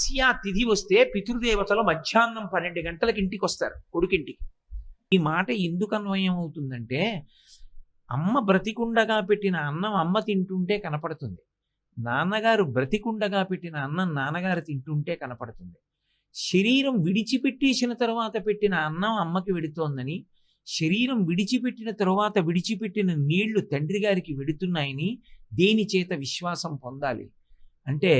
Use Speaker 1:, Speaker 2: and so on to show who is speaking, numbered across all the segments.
Speaker 1: అమావాస్య తిథి వస్తే పితృదేవతలు మధ్యాహ్నం 12 గంటలకు ఇంటికి వస్తారు, కొడుకింటికి. ఈ మాట ఎందుకు అన్వయం అవుతుందంటే, అమ్మ బ్రతికుండగా పెట్టిన అన్నం అమ్మ తింటుంటే కనపడుతుంది, నాన్నగారు బ్రతికుండగా పెట్టిన అన్నం నాన్నగారు తింటుంటే కనపడుతుంది. శరీరం విడిచిపెట్టేసిన తర్వాత పెట్టిన అన్నం అమ్మకి వెడుతోందని, శరీరం విడిచిపెట్టిన తరువాత విడిచిపెట్టిన నీళ్లు తండ్రి గారికి వెడుతున్నాయని దేని చేత విశ్వాసం పొందాలి అంటే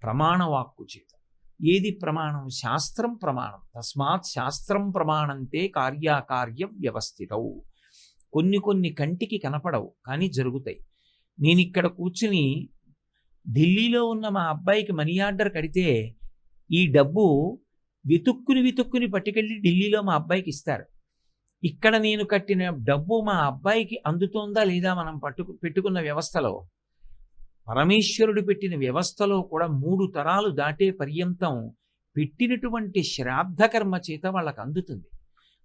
Speaker 1: ప్రమాణవాక్కు చేత. ఏది ప్రమాణం? శాస్త్రం ప్రమాణం. తస్మాత్ శాస్త్రం ప్రమాణంతే కార్యాకార్య వ్యవస్థితవు. కొన్ని కంటికి కనపడవు కానీ జరుగుతాయి. నేను ఇక్కడ కూర్చుని ఢిల్లీలో ఉన్న మా అబ్బాయికి మనీ ఆర్డర్ కడితే ఈ డబ్బు వెతుక్కుని పట్టుకెళ్ళి ఢిల్లీలో మా అబ్బాయికి ఇస్తారు. ఇక్కడ నేను కట్టిన డబ్బు మా అబ్బాయికి అందుతోందా లేదా మనం పెట్టుకున్న వ్యవస్థలో, పరమేశ్వరుడు పెట్టిన వ్యవస్థలో కూడా 3 తరాలు దాటే పర్యంతం పెట్టినటువంటి శ్రాద్ధ కర్మ చేత వాళ్ళకి అందుతుంది.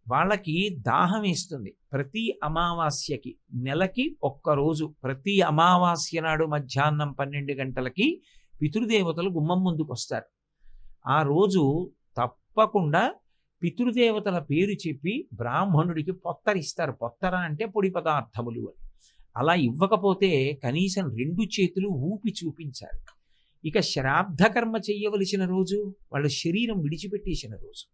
Speaker 1: వాళ్ళకి దాహం వేస్తుంది. ప్రతి అమావాస్యకి, నెలకి ఒక్కరోజు, ప్రతి అమావాస్య నాడు మధ్యాహ్నం 12 గంటలకి పితృదేవతలు గుమ్మం ముందుకు వస్తారు. ఆ రోజు తప్పకుండా పితృదేవతల పేరు చెప్పి బ్రాహ్మణుడికి పొత్తరిస్తారు. పొత్తర అంటే పొడి పదార్థములు అని. అలా ఇవ్వకపోతే కనీసం 2 చేతులు ఊపి చూపించాలి. ఇక శ్రాద్ధ కర్మ చెయ్యవలసిన రోజు వాళ్ళ శరీరం విడిచిపెట్టేసిన రోజు.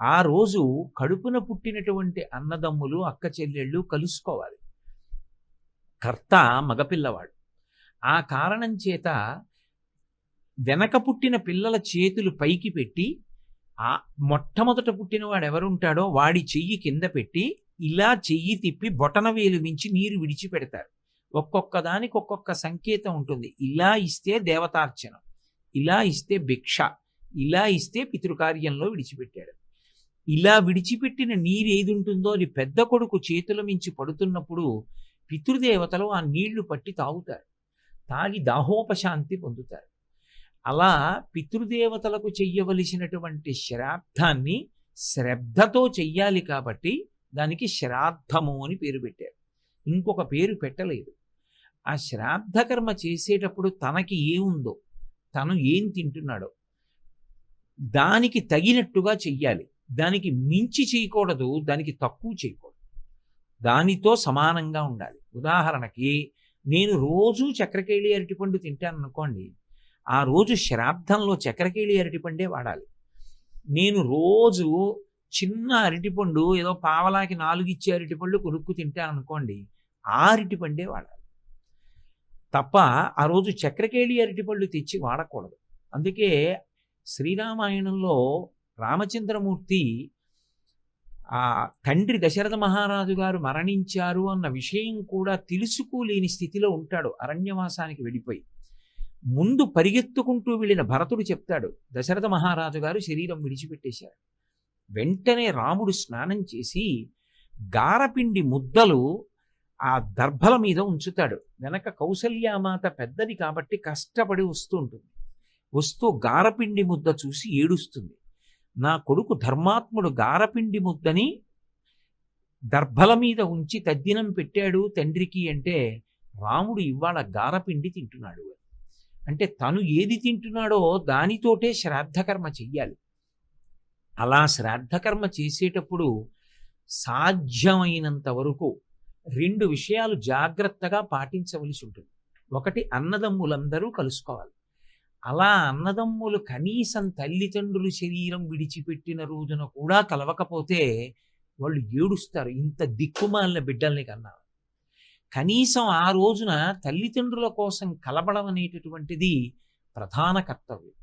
Speaker 1: ఆ రోజు కడుపున పుట్టినటువంటి అన్నదమ్ములు అక్క చెల్లెళ్ళు కలుసుకోవాలి. కర్త మగపిల్లవాడు. ఆ కారణం చేత వెనక పుట్టిన పిల్లల చేతులు పైకి పెట్టి, ఆ మొట్టమొదట పుట్టినవాడు ఎవరుంటాడో వాడి చెయ్యి కింద పెట్టి ఇలా చెయ్యి తిప్పి బొటన వేలు మించి నీరు విడిచిపెడతారు. ఒక్కొక్క దానికి ఒక్కొక్క సంకేతం ఉంటుంది. ఇలా ఇస్తే దేవతార్చనం, ఇలా ఇస్తే భిక్ష, ఇలా ఇస్తే పితృకార్యంలో విడిచిపెట్టాడు. ఇలా విడిచిపెట్టిన నీరు ఏది ఉంటుందో అది పెద్ద కొడుకు చేతుల మించి పడుతున్నప్పుడు పితృదేవతలు ఆ నీళ్లు పట్టి తాగుతారు. తాగి దాహోపశాంతి పొందుతారు. అలా పితృదేవతలకు చెయ్యవలసినటువంటి శ్రాద్ధాన్ని శ్రద్ధతో చెయ్యాలి కాబట్టి దానికి శ్రాద్ధము అని పేరు పెట్టారు. ఇంకొక పేరు పెట్టలేదు. ఆ శ్రాద్ధ కర్మ చేసేటప్పుడు తనకి ఏముందో, తను ఏం తింటున్నాడో దానికి తగినట్టుగా చెయ్యాలి. దానికి మించి చేయకూడదు, దానికి తక్కువ చేయకూడదు, దానితో సమానంగా ఉండాలి. ఉదాహరణకి నేను రోజు చక్రకేళి అరటిపండు తింటాను అనుకోండి, ఆ రోజు శ్రాద్ధంలో చక్రకేళి అరటిపండే వాడాలి. నేను రోజు చిన్న అరటిపండు ఏదో పావలాకి 4 ఇచ్చే అరటిపండు కొనుక్కు తింటాను అనుకోండి, ఆ అరటిపండే వాడాలి తప్ప ఆ రోజు చక్రకేళి అరటిపండు తెచ్చి వాడకూడదు. అందుకే శ్రీరామాయణంలో రామచంద్రమూర్తి ఆ తండ్రి దశరథ మహారాజు గారు మరణించారు అన్న విషయం కూడా తెలుసుకోలేని స్థితిలో ఉంటాడు. అరణ్యవాసానికి వెళ్ళిపోయి ముందు పరిగెత్తుకుంటూ వెళ్ళిన భరతుడు చెప్తాడు, దశరథ మహారాజు గారు శరీరం విడిచిపెట్టేశారు. వెంటనే రాముడు స్నానం చేసి గారపిండి ముద్దలు ఆ దర్భల మీద ఉంచుతాడు. వెనక కౌసల్యామాత పెద్దది కాబట్టి కష్టపడి వస్తూ ఉంటుంది. వస్తూ గారపిండి ముద్ద చూసి ఏడుస్తుంది. నా కొడుకు ధర్మాత్ముడు గారపిండి ముద్దని దర్భల మీద ఉంచి తద్దినం పెట్టాడు తండ్రికి అంటే, రాముడు ఇవాళ గారపిండి తింటున్నాడు అంటే తను ఏది తింటున్నాడో దానితోటే శ్రాద్ధకర్మ చెయ్యాలి. అలా శ్రాద్ధకర్మ చేసేటప్పుడు సాధ్యమైనంత వరకు 2 విషయాలు జాగ్రత్తగా పాటించవలసి ఉంటుంది. ఒకటి, అన్నదమ్ములందరూ కలుసుకోవాలి. అలా అన్నదమ్ములు కనీసం తల్లిదండ్రులు శరీరం విడిచిపెట్టిన రోజున కూడా కలవకపోతే వాళ్ళు ఏడుస్తారు. ఇంత దిక్కుమాలిన బిడ్డల్ని కన్నా కనీసం ఆ రోజున తల్లిదండ్రుల కోసం కలబడం అనేటటువంటిది ప్రధాన కర్తవ్యం.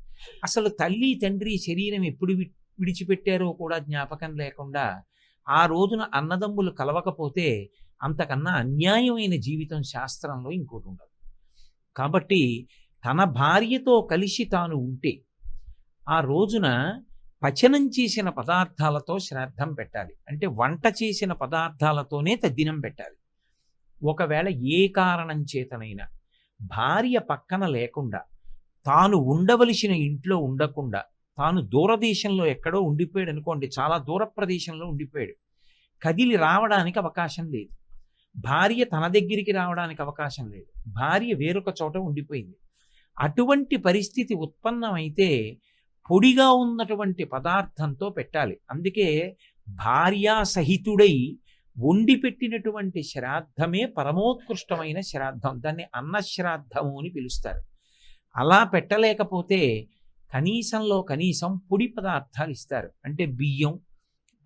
Speaker 1: అసలు తల్లి తండ్రి శరీరం ఎప్పుడు విడిచిపెట్టారో కూడా జ్ఞాపకం లేకుండా ఆ రోజున అన్నదమ్ములు కలవకపోతే అంతకన్నా అన్యాయమైన జీవితం శాస్త్రంలో ఇంకోటి ఉండదు. కాబట్టి తన భార్యతో కలిసి తాను ఉంటే ఆ రోజున పచనం చేసిన పదార్థాలతో శ్రాద్ధం పెట్టాలి. అంటే వంట చేసిన పదార్థాలతోనే తద్దినం పెట్టాలి. ఒకవేళ ఏ కారణం చేతనైనా భార్య పక్కన లేకుండా, తాను ఉండవలసిన ఇంట్లో ఉండకుండా, తాను దూరదేశంలో ఎక్కడో ఉండిపోయాడు అనుకోండి, చాలా దూర ప్రదేశంలో ఉండిపోయాడు, కదిలి రావడానికి అవకాశం లేదు. భార్య తన దగ్గరికి రావడానికి అవకాశం లేదు. భార్య వేరొక చోట ఉండిపోయింది. అటువంటి పరిస్థితి ఉత్పన్నమైతే పొడిగా ఉన్నటువంటి పదార్థంతో పెట్టాలి. అందుకే భార్యా సహితుడై వండి పెట్టినటువంటి శ్రాద్ధమే పరమోత్కృష్టమైన శ్రాద్ధం. దాన్ని అన్నశ్రాద్ధము అని పిలుస్తారు. అలా పెట్టలేకపోతే కనీసంలో కనీసం పొడి పదార్థాలు ఇస్తారు. అంటే బియ్యం,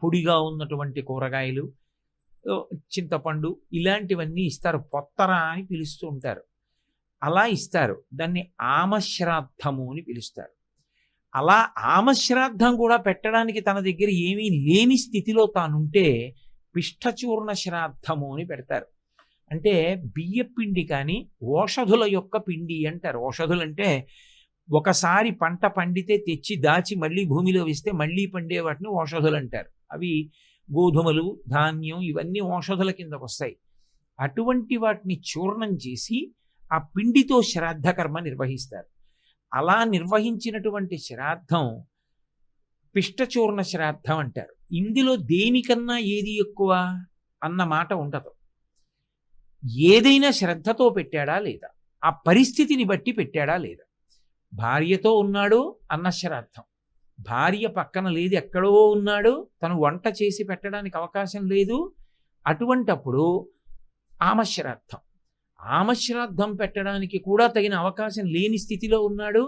Speaker 1: పొడిగా ఉన్నటువంటి కూరగాయలు, చింతపండు, ఇలాంటివన్నీ ఇస్తారు. పొత్తర అని పిలుస్తూ ఉంటారు. అలా ఇస్తారు. దాన్ని ఆమశ్రాద్ధము అని పిలుస్తారు. అలా ఆమశ్రాద్ధం కూడా పెట్టడానికి తన దగ్గర ఏమీ లేని స్థితిలో తానుంటే పిష్టచూర్ణ శ్రాద్ధము అని పెడతారు. అంటే బియ్య పిండి కానీ ఓషధుల యొక్క పిండి అంటారు. ఓషధులు అంటే ఒకసారి పంట పండితే తెచ్చి దాచి మళ్ళీ భూమిలో వేస్తే మళ్ళీ పండే వాటిని ఓషధులు అంటారు. అవి గోధుమలు, ధాన్యం ఇవన్నీ ఓషధుల కిందకు వస్తాయి. అటువంటి వాటిని చూర్ణం చేసి ఆ పిండితో శ్రాద్ధ కర్మ నిర్వహిస్తారు. అలా నిర్వహించినటువంటి శ్రాద్ధం పిష్టచూర్ణ శ్రాద్ధం అంటారు. ఇందులో దేనికన్నా ఏది ఎక్కువ అన్న మాట ఉండదు. ఏదైనా శ్రద్ధతో పెట్టాడా లేదా, ఆ పరిస్థితిని బట్టి పెట్టాడా లేదా. భార్యతో ఉన్నాడు అన్న శ్రాద్ధం, భార్య పక్కన లేదు ఎక్కడో ఉన్నాడు, తను వంట చేసి పెట్టడానికి అవకాశం లేదు, అటువంటప్పుడు ఆమశ్రాద్ధం. ఆమశ్రాద్ధం పెట్టడానికి కూడా తగిన అవకాశం లేని స్థితిలో ఉన్నాడు,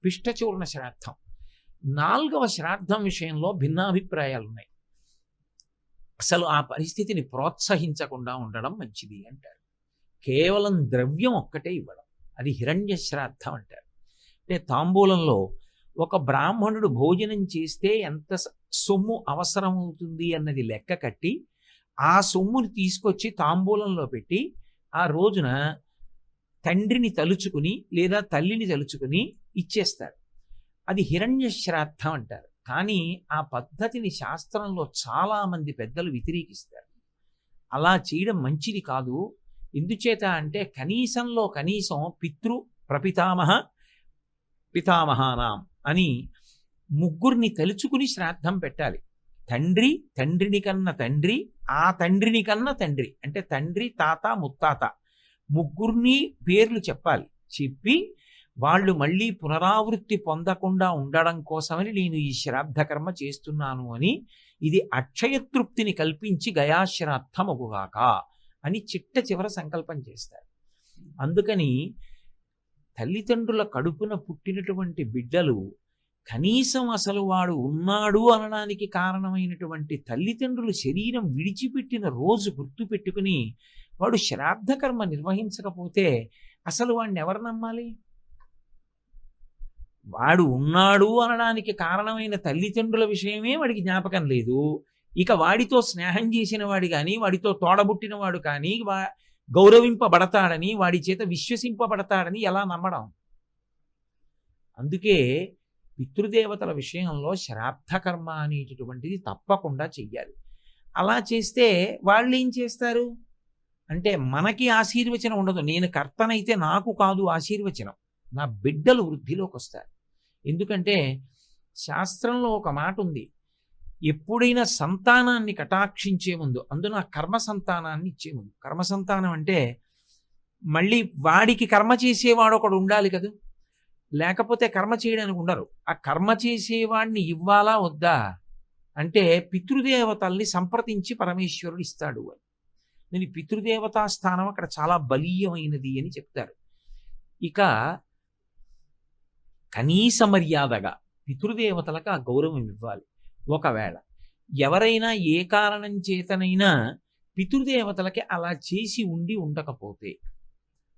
Speaker 1: పిష్టచూర్ణ శ్రాద్ధం. 4వ శ్రాద్ధం విషయంలో భిన్నాభిప్రాయాలు ఉన్నాయి. అసలు ఆ పరిస్థితిని ప్రోత్సహించకుండా ఉండడం మంచిది అంటారు. కేవలం ద్రవ్యం ఒక్కటే ఇవ్వడం, అది హిరణ్య శ్రాద్ధం అంటారు. అంటే తాంబూలంలో ఒక బ్రాహ్మణుడు భోజనం చేస్తే ఎంత సొమ్ము అవసరమవుతుంది అన్నది లెక్క కట్టి ఆ సొమ్ముని తీసుకొచ్చి తాంబూలంలో పెట్టి ఆ రోజున తండ్రిని తలుచుకుని లేదా తల్లిని తలుచుకుని ఇచ్చేస్తారు. అది హిరణ్య శ్రాద్ధం అంటారు. కానీ ఆ పద్ధతిని శాస్త్రంలో చాలామంది పెద్దలు వ్యతిరేకిస్తారు. అలా చేయడం మంచిది కాదు. ఎందుచేత అంటే కనీసంలో కనీసం పితృ ప్రపితామహ పితామహానాం అని ముగ్గురిని తలుచుకుని శ్రాద్ధం పెట్టాలి. తండ్రి, తండ్రిని కన్న తండ్రి, ఆ తండ్రిని కన్న తండ్రి, అంటే తండ్రి, తాత, ముత్తాత ముగ్గురిని పేర్లు చెప్పాలి. చెప్పి వాళ్ళు మళ్ళీ పునరావృత్తి పొందకుండా ఉండడం కోసమని నేను ఈ శ్రాద్ధ కర్మ చేస్తున్నాను అని, ఇది అక్షయతృప్తిని కల్పించి గయాశ్రాద్ధమగుగాక అని చిట్ట చివర సంకల్పం చేస్తారు. అందుకని తల్లిదండ్రుల కడుపున పుట్టినటువంటి బిడ్డలు కనీసం అసలు వాడు ఉన్నాడు అనడానికి కారణమైనటువంటి తల్లిదండ్రులు శరీరం విడిచిపెట్టిన రోజు గుర్తు పెట్టుకుని వాడు శ్రాద్ధ కర్మ నిర్వహించకపోతే అసలు వాడిని ఎవరు నమ్మాలి? వాడు ఉన్నాడు అనడానికి కారణమైన తల్లిదండ్రుల విషయమే వాడికి జ్ఞాపకం లేదు. ఇక వాడితో స్నేహం చేసిన వాడు కానీ, వాడితో తోడబుట్టిన వాడు కానీ గౌరవింపబడతాడని, వాడి చేత విశ్వసింపబడతాడని ఎలా నమ్మడం? అందుకే పితృదేవతల విషయంలో శ్రాద్ధ కర్మ అనేటటువంటిది తప్పకుండా చెయ్యాలి. అలా చేస్తే వాళ్ళు ఏం చేస్తారు అంటే మనకి ఆశీర్వచనం ఉండదు. నేను కర్తనైతే నాకు కాదు ఆశీర్వచనం, నా బిడ్డలు వృద్ధిలోకి వస్తారు. ఎందుకంటే శాస్త్రంలో ఒక మాట ఉంది, ఎప్పుడైనా సంతానాన్ని కటాక్షించే ముందు, అందున కర్మ సంతానాన్ని ఇచ్చే ముందు, కర్మ సంతానం అంటే మళ్ళీ వాడికి కర్మ చేసేవాడు ఒకడు ఉండాలి కదా, లేకపోతే కర్మ చేయడానికి ఉండరు. ఆ కర్మ చేసేవాడిని ఇవ్వాలా వద్దా అంటే పితృదేవతల్ని సంప్రదించి పరమేశ్వరుడు ఇస్తాడు అని. నేను పితృదేవతా స్థానం అక్కడ చాలా బలీయమైనది అని చెప్తారు. ఇక కనీస మర్యాదగా పితృదేవతలకు ఆ గౌరవం ఇవ్వాలి. ఒకవేళ ఎవరైనా ఏ కారణం చేతనైనా పితృదేవతలకి అలా చేసి ఉండి ఉండకపోతే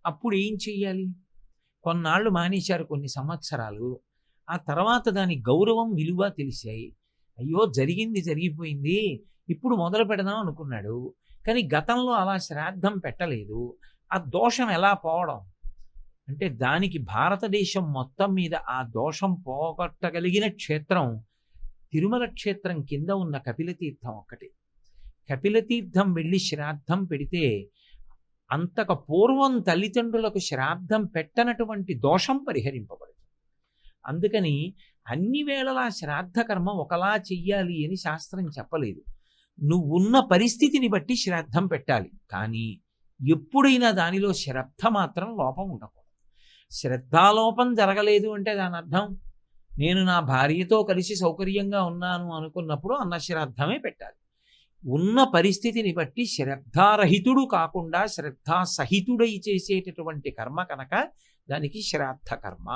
Speaker 1: అప్పుడు ఏం చెయ్యాలి? కొన్నాళ్ళు మానేశారు, కొన్ని సంవత్సరాలు, ఆ తర్వాత దాని గౌరవం విలువ తెలిసాయి. అయ్యో జరిగింది జరిగిపోయింది, ఇప్పుడు మొదలు పెడదాం అనుకున్నాడు, కానీ గతంలో అలా శ్రాద్ధం పెట్టలేదు. ఆ దోషం ఎలా పోవడం అంటే దానికి భారతదేశం మొత్తం మీద ఆ దోషం పోగొట్టగలిగిన క్షేత్రం తిరుమల క్షేత్రం కింద ఉన్న కపిలతీర్థం ఒక్కటి. కపిలతీర్థం వెళ్ళి శ్రాద్ధం పెడితే అంతకు పూర్వం తల్లిదండ్రులకు శ్రాద్ధం పెట్టనటువంటి దోషం పరిహరింపబడుతుంది. అందుకని అన్ని వేళలా శ్రాద్ధ కర్మ ఒకలా చెయ్యాలి అని శాస్త్రం చెప్పలేదు. నువ్వున్న పరిస్థితిని బట్టి శ్రాద్ధం పెట్టాలి, కానీ ఎప్పుడైనా దానిలో శ్రద్ధ మాత్రం లోపం ఉండకూడదు. శ్రద్ధాలోపం జరగలేదు అంటే దాని అర్థం నేను నా భార్యతో కలిసి సౌకర్యంగా ఉన్నాను అనుకున్నప్పుడు అన్న శ్రాద్ధమే పెట్టాలి. ఉన్న పరిస్థితిని బట్టి శ్రద్ధారహితుడు కాకుండా శ్రద్ధాసహితుడై చేసేటటువంటి కర్మ కనుక దానికి శ్రాద్ధ కర్మ.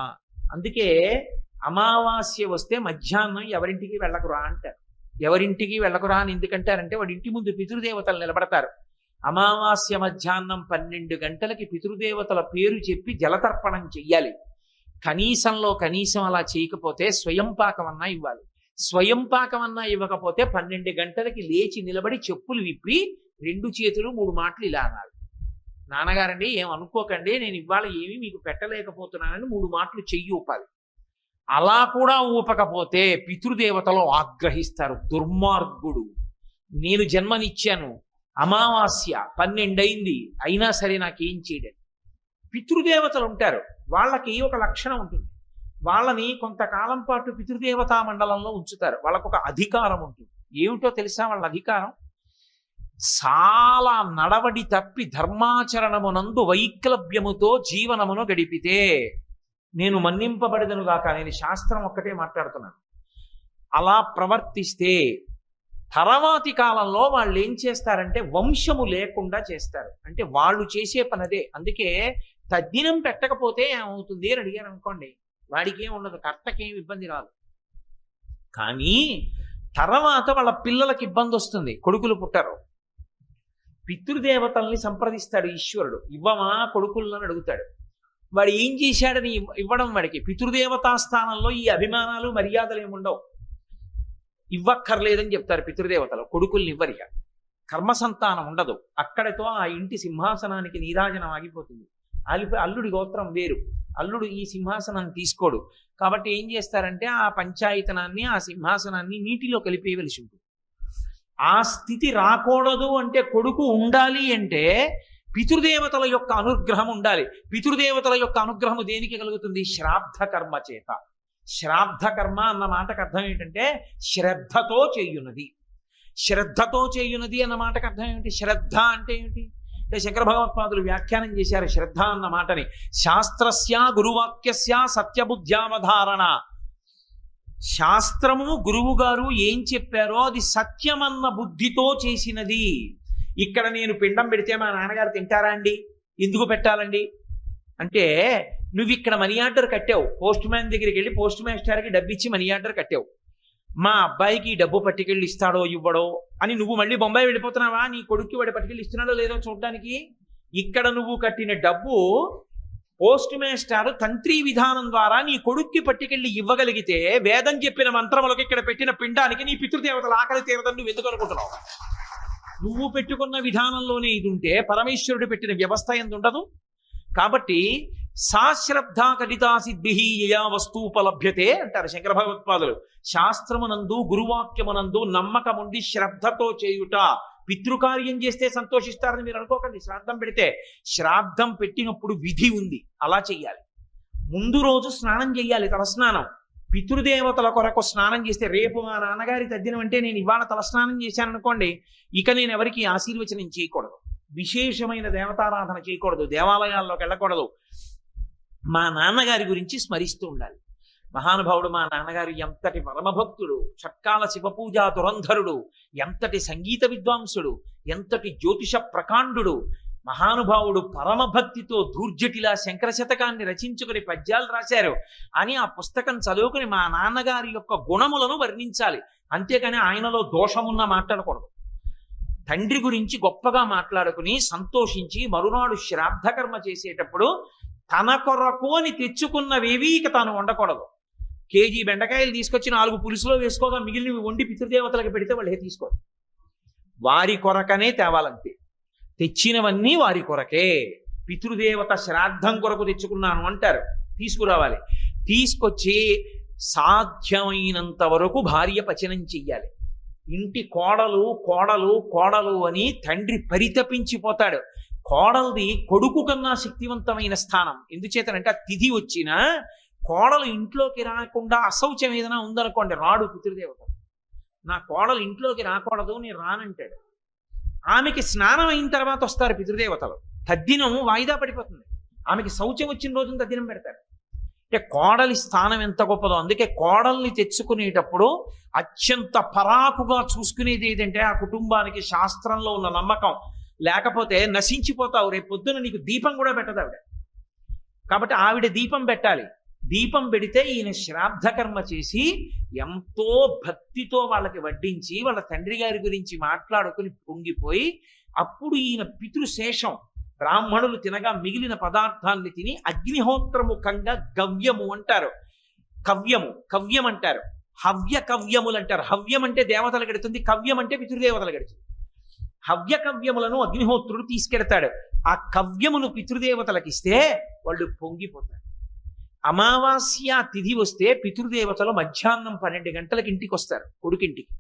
Speaker 1: అందుకే అమావాస్య వస్తే మధ్యాహ్నం ఎవరింటికి వెళ్ళకురా అంటారు. ఎవరింటికి వెళ్ళకురా అని ఎందుకంటారంటే వాడి ఇంటి ముందు పితృదేవతలు నిలబడతారు. అమావాస్య మధ్యాహ్నం 12 గంటలకి పితృదేవతల పేరు చెప్పి జలతర్పణం చెయ్యాలి. కనీసంలో కనీసం అలా చేయకపోతే స్వయం పాకమన్నా ఇవ్వాలి. స్వయం పాకమన్నా ఇవ్వకపోతే 12 గంటలకి లేచి నిలబడి చెప్పులు విప్పి 2 చేతులు 3 మాటలు ఇలా అనాలి. నాన్నగారండి ఏమనుకోకండి, నేను ఇవాళ ఏమీ మీకు పెట్టలేకపోతున్నానని 3 మాటలు చెయ్యి ఊపాలి. అలా కూడా ఊపకపోతే పితృదేవతలు ఆగ్రహిస్తారు. దుర్మార్గుడు, నేను జన్మనిచ్చాను, అమావాస్య 12 అయింది, అయినా సరే నాకేం చేయడం. పితృదేవతలు ఉంటారు, వాళ్ళకి ఒక లక్షణం ఉంటుంది. వాళ్ళని కొంతకాలం పాటు పితృదేవతా మండలంలో ఉంచుతారు. వాళ్ళకు ఒక అధికారం ఉంటుంది. ఏమిటో తెలుసా వాళ్ళ అధికారం? చాలా నడవడి తప్పి ధర్మాచరణమునందు వైక్లభ్యముతో జీవనమును గడిపితే నేను మన్నింపబడదనుగాక. నేను శాస్త్రం ఒక్కటే మాట్లాడుతున్నాను. అలా ప్రవర్తిస్తే తర్వాతి కాలంలో వాళ్ళు ఏం చేస్తారంటే వంశము లేకుండా చేస్తారు. అంటే వాళ్ళు చేసే పనదే. అందుకే తద్దినం పెట్టకపోతే ఏమవుతుంది అని అడిగారు అనుకోండి, వాడికి ఏం ఉండదు, కర్తకేం ఇబ్బంది రాదు. కానీ తర్వాత వాళ్ళ పిల్లలకి ఇబ్బంది వస్తుంది. కొడుకులు పుట్టరు. పితృదేవతల్ని సంప్రదిస్తాడు ఈశ్వరుడు, ఇవ్వమా కొడుకులను అడుగుతాడు. వాడు ఏం చేశాడని ఇవ్వడం వాడికి. పితృదేవతా స్థానంలో ఈ అభిమానాలు మర్యాదలు ఏముండవు. ఇవ్వక్కర్లేదని చెప్తారు పితృదేవతలు. కొడుకుల్ని ఇవ్వరిక. కర్మ సంతానం ఉండదు. అక్కడితో ఆ ఇంటి సింహాసనానికి నీరాజనం ఆగిపోతుంది. అల్లుడి గోత్రం వేరు. అల్లుడు ఈ సింహాసనాన్ని తీసుకోడు. కాబట్టి ఏం చేస్తారంటే ఆ పంచాయతనాన్ని, ఆ సింహాసనాన్ని నీటిలో కలిపేయవలసి ఉంటుంది. ఆ స్థితి రాకూడదు అంటే కొడుకు ఉండాలి అంటే పితృదేవతల యొక్క అనుగ్రహం ఉండాలి. పితృదేవతల యొక్క అనుగ్రహము దేనికి కలుగుతుంది? శ్రాద్ధ కర్మ చేత. శ్రాద్ధ కర్మ అన్న మాటకు అర్థం ఏంటంటే శ్రద్ధతో చేయున్నది. శ్రద్ధతో చేయున్నది అన్న మాటకు అర్థం ఏమిటి? శ్రద్ధ అంటే ఏమిటి అంటే శంకర భగవత్పాదులు వ్యాఖ్యానం చేశారు శ్రద్ధ అన్న మాటని. శాస్త్రస్య గురువాక్యస్య సత్యబుద్ధ్యావధారణ. శాస్త్రము గురువు గారు ఏం చెప్పారో అది సత్యమన్న బుద్ధితో చేసినది. ఇక్కడ నేను పిండం పెడితే మా నాన్నగారు తింటారా అండి? ఎందుకు పెట్టాలండి అంటే, నువ్వు ఇక్కడ మనీ ఆర్డర్ కట్టావు, పోస్ట్ మ్యాన్ దగ్గరికి వెళ్ళి పోస్ట్ మాస్టర్కి డబ్బు ఇచ్చి మనీ ఆర్డర్ కట్టావు. మా అబ్బాయికి డబ్బు పట్టుకెళ్ళి ఇస్తాడో ఇవ్వడో అని నువ్వు మళ్ళీ బొంబాయి వెళ్ళిపోతున్నావా? నీ కొడుక్కి వాడి పట్టుకెళ్ళి ఇస్తున్నాడో లేదో చూడడానికి. ఇక్కడ నువ్వు కట్టిన డబ్బు పోస్ట్ మాస్టర్ తంత్రి విధానం ద్వారా నీ కొడుక్కి పట్టుకెళ్ళి ఇవ్వగలిగితే వేదం చెప్పిన మంత్రములకు ఇక్కడ పెట్టిన పిండానికి నీ పితృదేవతల ఆకలి తీరదని నువ్వు ఎందుకు అనుకుంటున్నావు? నువ్వు పెట్టుకున్న విధానంలోనే ఇది ఉంటే పరమేశ్వరుడు పెట్టిన వ్యవస్థ ఎందు ఉండదు. కాబట్టి సాశ్రద్ధ కటితా సిద్ధి యయా వస్తూపలభ్యతే అంటారు శంకర భగవత్పాదులు. శాస్త్రమునందు గురువాక్యమునందు నమ్మకముండి శ్రద్ధతో చేయుట. పితృకార్యం చేస్తే సంతోషిస్తారని మీరు అనుకోకండి. శ్రాద్ధం పెడితే, శ్రాద్ధం పెట్టినప్పుడు విధి ఉంది, అలా చెయ్యాలి. ముందు రోజు స్నానం చెయ్యాలి, తలస్నానం. పితృదేవతల కొరకు స్నానం చేస్తే, రేపు మా నాన్నగారి తద్దినం అంటే నేను ఇవాళ తలస్నానం చేశాను అనుకోండి, ఇక నేను ఎవరికి ఆశీర్వచనం చేయకూడదు, విశేషమైన దేవతారాధన చేయకూడదు, దేవాలయాల్లోకి వెళ్ళకూడదు. మా నాన్నగారి గురించి స్మరిస్తూ ఉండాలి. మహానుభావుడు మా నాన్నగారు ఎంతటి పరమభక్తుడు, షట్కాల శివపూజా దురంధరుడు, ఎంతటి సంగీత విద్వాంసుడు, ఎంతటి జ్యోతిష ప్రకాండుడు. మహానుభావుడు పరమభక్తితో దూర్జటిలా శంకర శతకాన్ని రచించుకుని పద్యాలు రాశారు అని ఆ పుస్తకం చదువుకుని మా నాన్నగారి యొక్క గుణములను వర్ణించాలి. అంతేకాని ఆయనలో దోషమున్న మాట్లాడకూడదు. తండ్రి గురించి గొప్పగా మాట్లాడుకుని సంతోషించి మరునాడు శ్రాద్ధకర్మ చేసేటప్పుడు తన కొరకు అని తెచ్చుకున్నవేవీ ఇక తాను వండకూడదు. కేజీ బెండకాయలు తీసుకొచ్చి 4 పులుసులో వేసుకోగా మిగిలినవి వండి పితృదేవతలకు పెడితే వాళ్ళే తీసుకోరు. వారి కొరకనే తేవాలంతే. తెచ్చినవన్నీ వారి కొరకే. పితృదేవత శ్రాద్ధం కొరకు తెచ్చుకున్నాను అంటారు, తీసుకురావాలి. తీసుకొచ్చి సాధ్యమైనంత వరకు భార్య పచనం చెయ్యాలి. ఇంటి కోడలు కోడలు కోడలు అని తండ్రి పరితపించిపోతాడు. కోడలది కొడుకు కన్నా శక్తివంతమైన స్థానం. ఎందుచేతనంటే ఆ తిథి వచ్చినా కోడలు ఇంట్లోకి రాకుండా అశౌచం ఏదైనా ఉందనుకోండి, రాడు పితృదేవత. నా కోడలు ఇంట్లోకి రాకూడదు, నేను రానంటాడు. ఆమెకి స్నానం అయిన తర్వాత వస్తారు పితృదేవతలు. తద్దినం వాయిదా పడిపోతుంది. ఆమెకి శౌచం వచ్చిన రోజున తద్దినం పెడతారు. అంటే కోడలి స్థానం ఎంత గొప్పదో. అందుకే కోడల్ని తెచ్చుకునేటప్పుడు అత్యంత పరాకుగా చూసుకునేది ఏదంటే ఆ కుటుంబానికి శాస్త్రంలో ఉన్న నమ్మకం. లేకపోతే నశించిపోతావు, రేపు పొద్దున నీకు దీపం కూడా పెట్టదు ఆవిడ. కాబట్టి ఆవిడ దీపం పెట్టాలి. దీపం పెడితే ఈయన శ్రాద్ధ కర్మ చేసి ఎంతో భక్తితో వాళ్ళకి వడ్డించి వాళ్ళ తండ్రి గారి గురించి మాట్లాడుకుని పొంగిపోయి అప్పుడు ఈయన పితృశేషం బ్రాహ్మణులు తినగా మిగిలిన పదార్థాన్ని తిని అగ్నిహోత్రముఖంగా గవ్యము అంటారు, కవ్యం అంటారు, హవ్య కవ్యములు అంటారు. హవ్యం అంటే దేవతలు గడుతుంది, కవ్యం అంటే పితృదేవతలు గడుతుంది. హవ్య కవ్యములను అగ్నిహోత్రుడు తీసుకెడతాడు. ఆ కవ్యమును పితృదేవతలకు ఇస్తే వాళ్ళు పొంగిపోతారు. అమావాస్య తిథి వస్తే పితృదేవతలు మధ్యాహ్నం 12 గంటలకు ఇంటికి వస్తారు, కొడుకింటికి.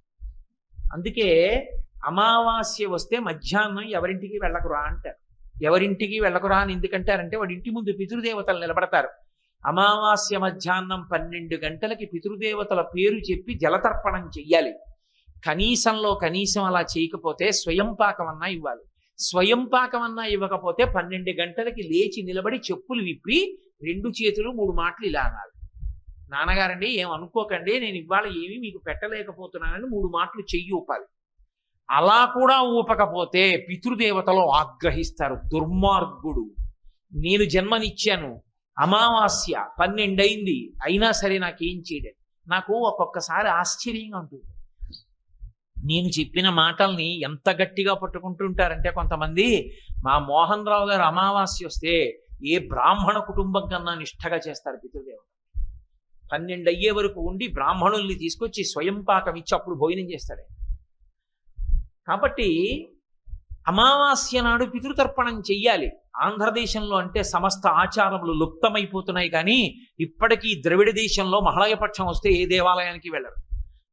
Speaker 1: అందుకే అమావాస్య వస్తే మధ్యాహ్నం ఎవరింటికి వెళ్ళకురా అంటారు. ఎవరింటికి వెళ్ళకురా అని ఎందుకంటారంటే వాడి ఇంటి ముందు పితృదేవతలు నిలబడతారు. అమావాస్య మధ్యాహ్నం 12 గంటలకి పితృదేవతల పేరు చెప్పి జలతర్పణం చెయ్యాలి. కనీసంలో కనీసం అలా చేయకపోతే స్వయం పాకమన్నా ఇవ్వాలి. స్వయం పాకమన్నా ఇవ్వకపోతే 12 గంటలకి లేచి నిలబడి చెప్పులు విప్పి 2 చేతులు 3 మాటలు ఇలా అనాలి. నాన్నగారండి ఏం అనుకోకండి, నేను ఇవాళ ఏమీ మీకు పెట్టలేకపోతున్నానని 3 మాటలు చెయ్యి ఊపాలి. అలా కూడా ఊపకపోతే పితృదేవతలు ఆగ్రహిస్తారు. దుర్మార్గుడు, నేను జన్మనిచ్చాను, అమావాస్య 12 అయింది, అయినా సరే నాకేం చేయలేదు. నాకు ఒక్కొక్కసారి ఆశ్చర్యంగా ఉంటుంది. నేను చెప్పిన మాటల్ని ఎంత గట్టిగా పట్టుకుంటుంటారంటే కొంతమంది, మా మోహన్ రావు గారు అమావాస్య వస్తే ఏ బ్రాహ్మణ కుటుంబం కన్నా నిష్ఠగా చేస్తారు పితృదేవత. 12 అయ్యే వరకు ఉండి బ్రాహ్మణుల్ని తీసుకొచ్చి స్వయం పాకం ఇచ్చి అప్పుడు భోజనం చేస్తాడు. కాబట్టి అమావాస్య నాడు పితృతర్పణం చెయ్యాలి. ఆంధ్రదేశంలో అంటే సమస్త ఆచారములు లుప్తమైపోతున్నాయి, కానీ ఇప్పటికీ ద్రవిడ దేశంలో మహళయపక్షం వస్తే ఏ దేవాలయానికి వెళ్ళరు.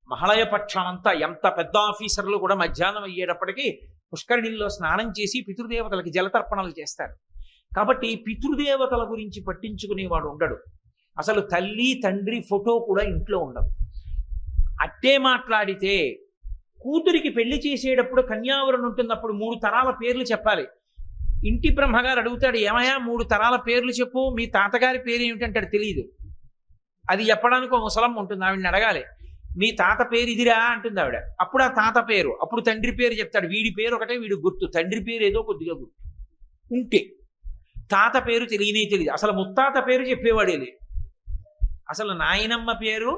Speaker 1: మహళయపక్షం అంతా ఎంత పెద్ద ఆఫీసర్లు కూడా మధ్యాహ్నం అయ్యేటప్పటికీ పుష్కరిణిలో స్నానం చేసి పితృదేవతలకి జలతర్పణలు చేస్తారు. కాబట్టి పితృదేవతల గురించి పట్టించుకునేవాడు ఉండడు. అసలు తల్లి తండ్రి ఫోటో కూడా ఇంట్లో ఉండదు. అట్టే మాట్లాడితే కూతురికి పెళ్లి చేసేటప్పుడు కన్యావరణ ఉంటున్నప్పుడు 3 తరాల పేర్లు చెప్పాలి. ఇంటి బ్రహ్మగారు అడుగుతాడు, ఏమయ్యా 3 తరాల పేర్లు చెప్పు, మీ తాతగారి పేరు ఏమిటంటాడు, తెలియదు. అది చెప్పడానికి ఒక ముసలమ్మ ఉంటుంది, ఆవిడని అడగాలి. మీ తాత పేరు ఇదిరా అంటుంది ఆవిడ. అప్పుడు ఆ తాత పేరు, అప్పుడు తండ్రి పేరు చెప్తాడు. వీడి పేరు ఒకటే, వీడి గుర్తు, తండ్రి పేరు ఏదో కొద్దిగా గుర్తు ఉంటే తాత పేరు తెలియదు. అసలు ముత్తాత పేరు చెప్పేవాడే లేదు. అసలు నాయనమ్మ పేరు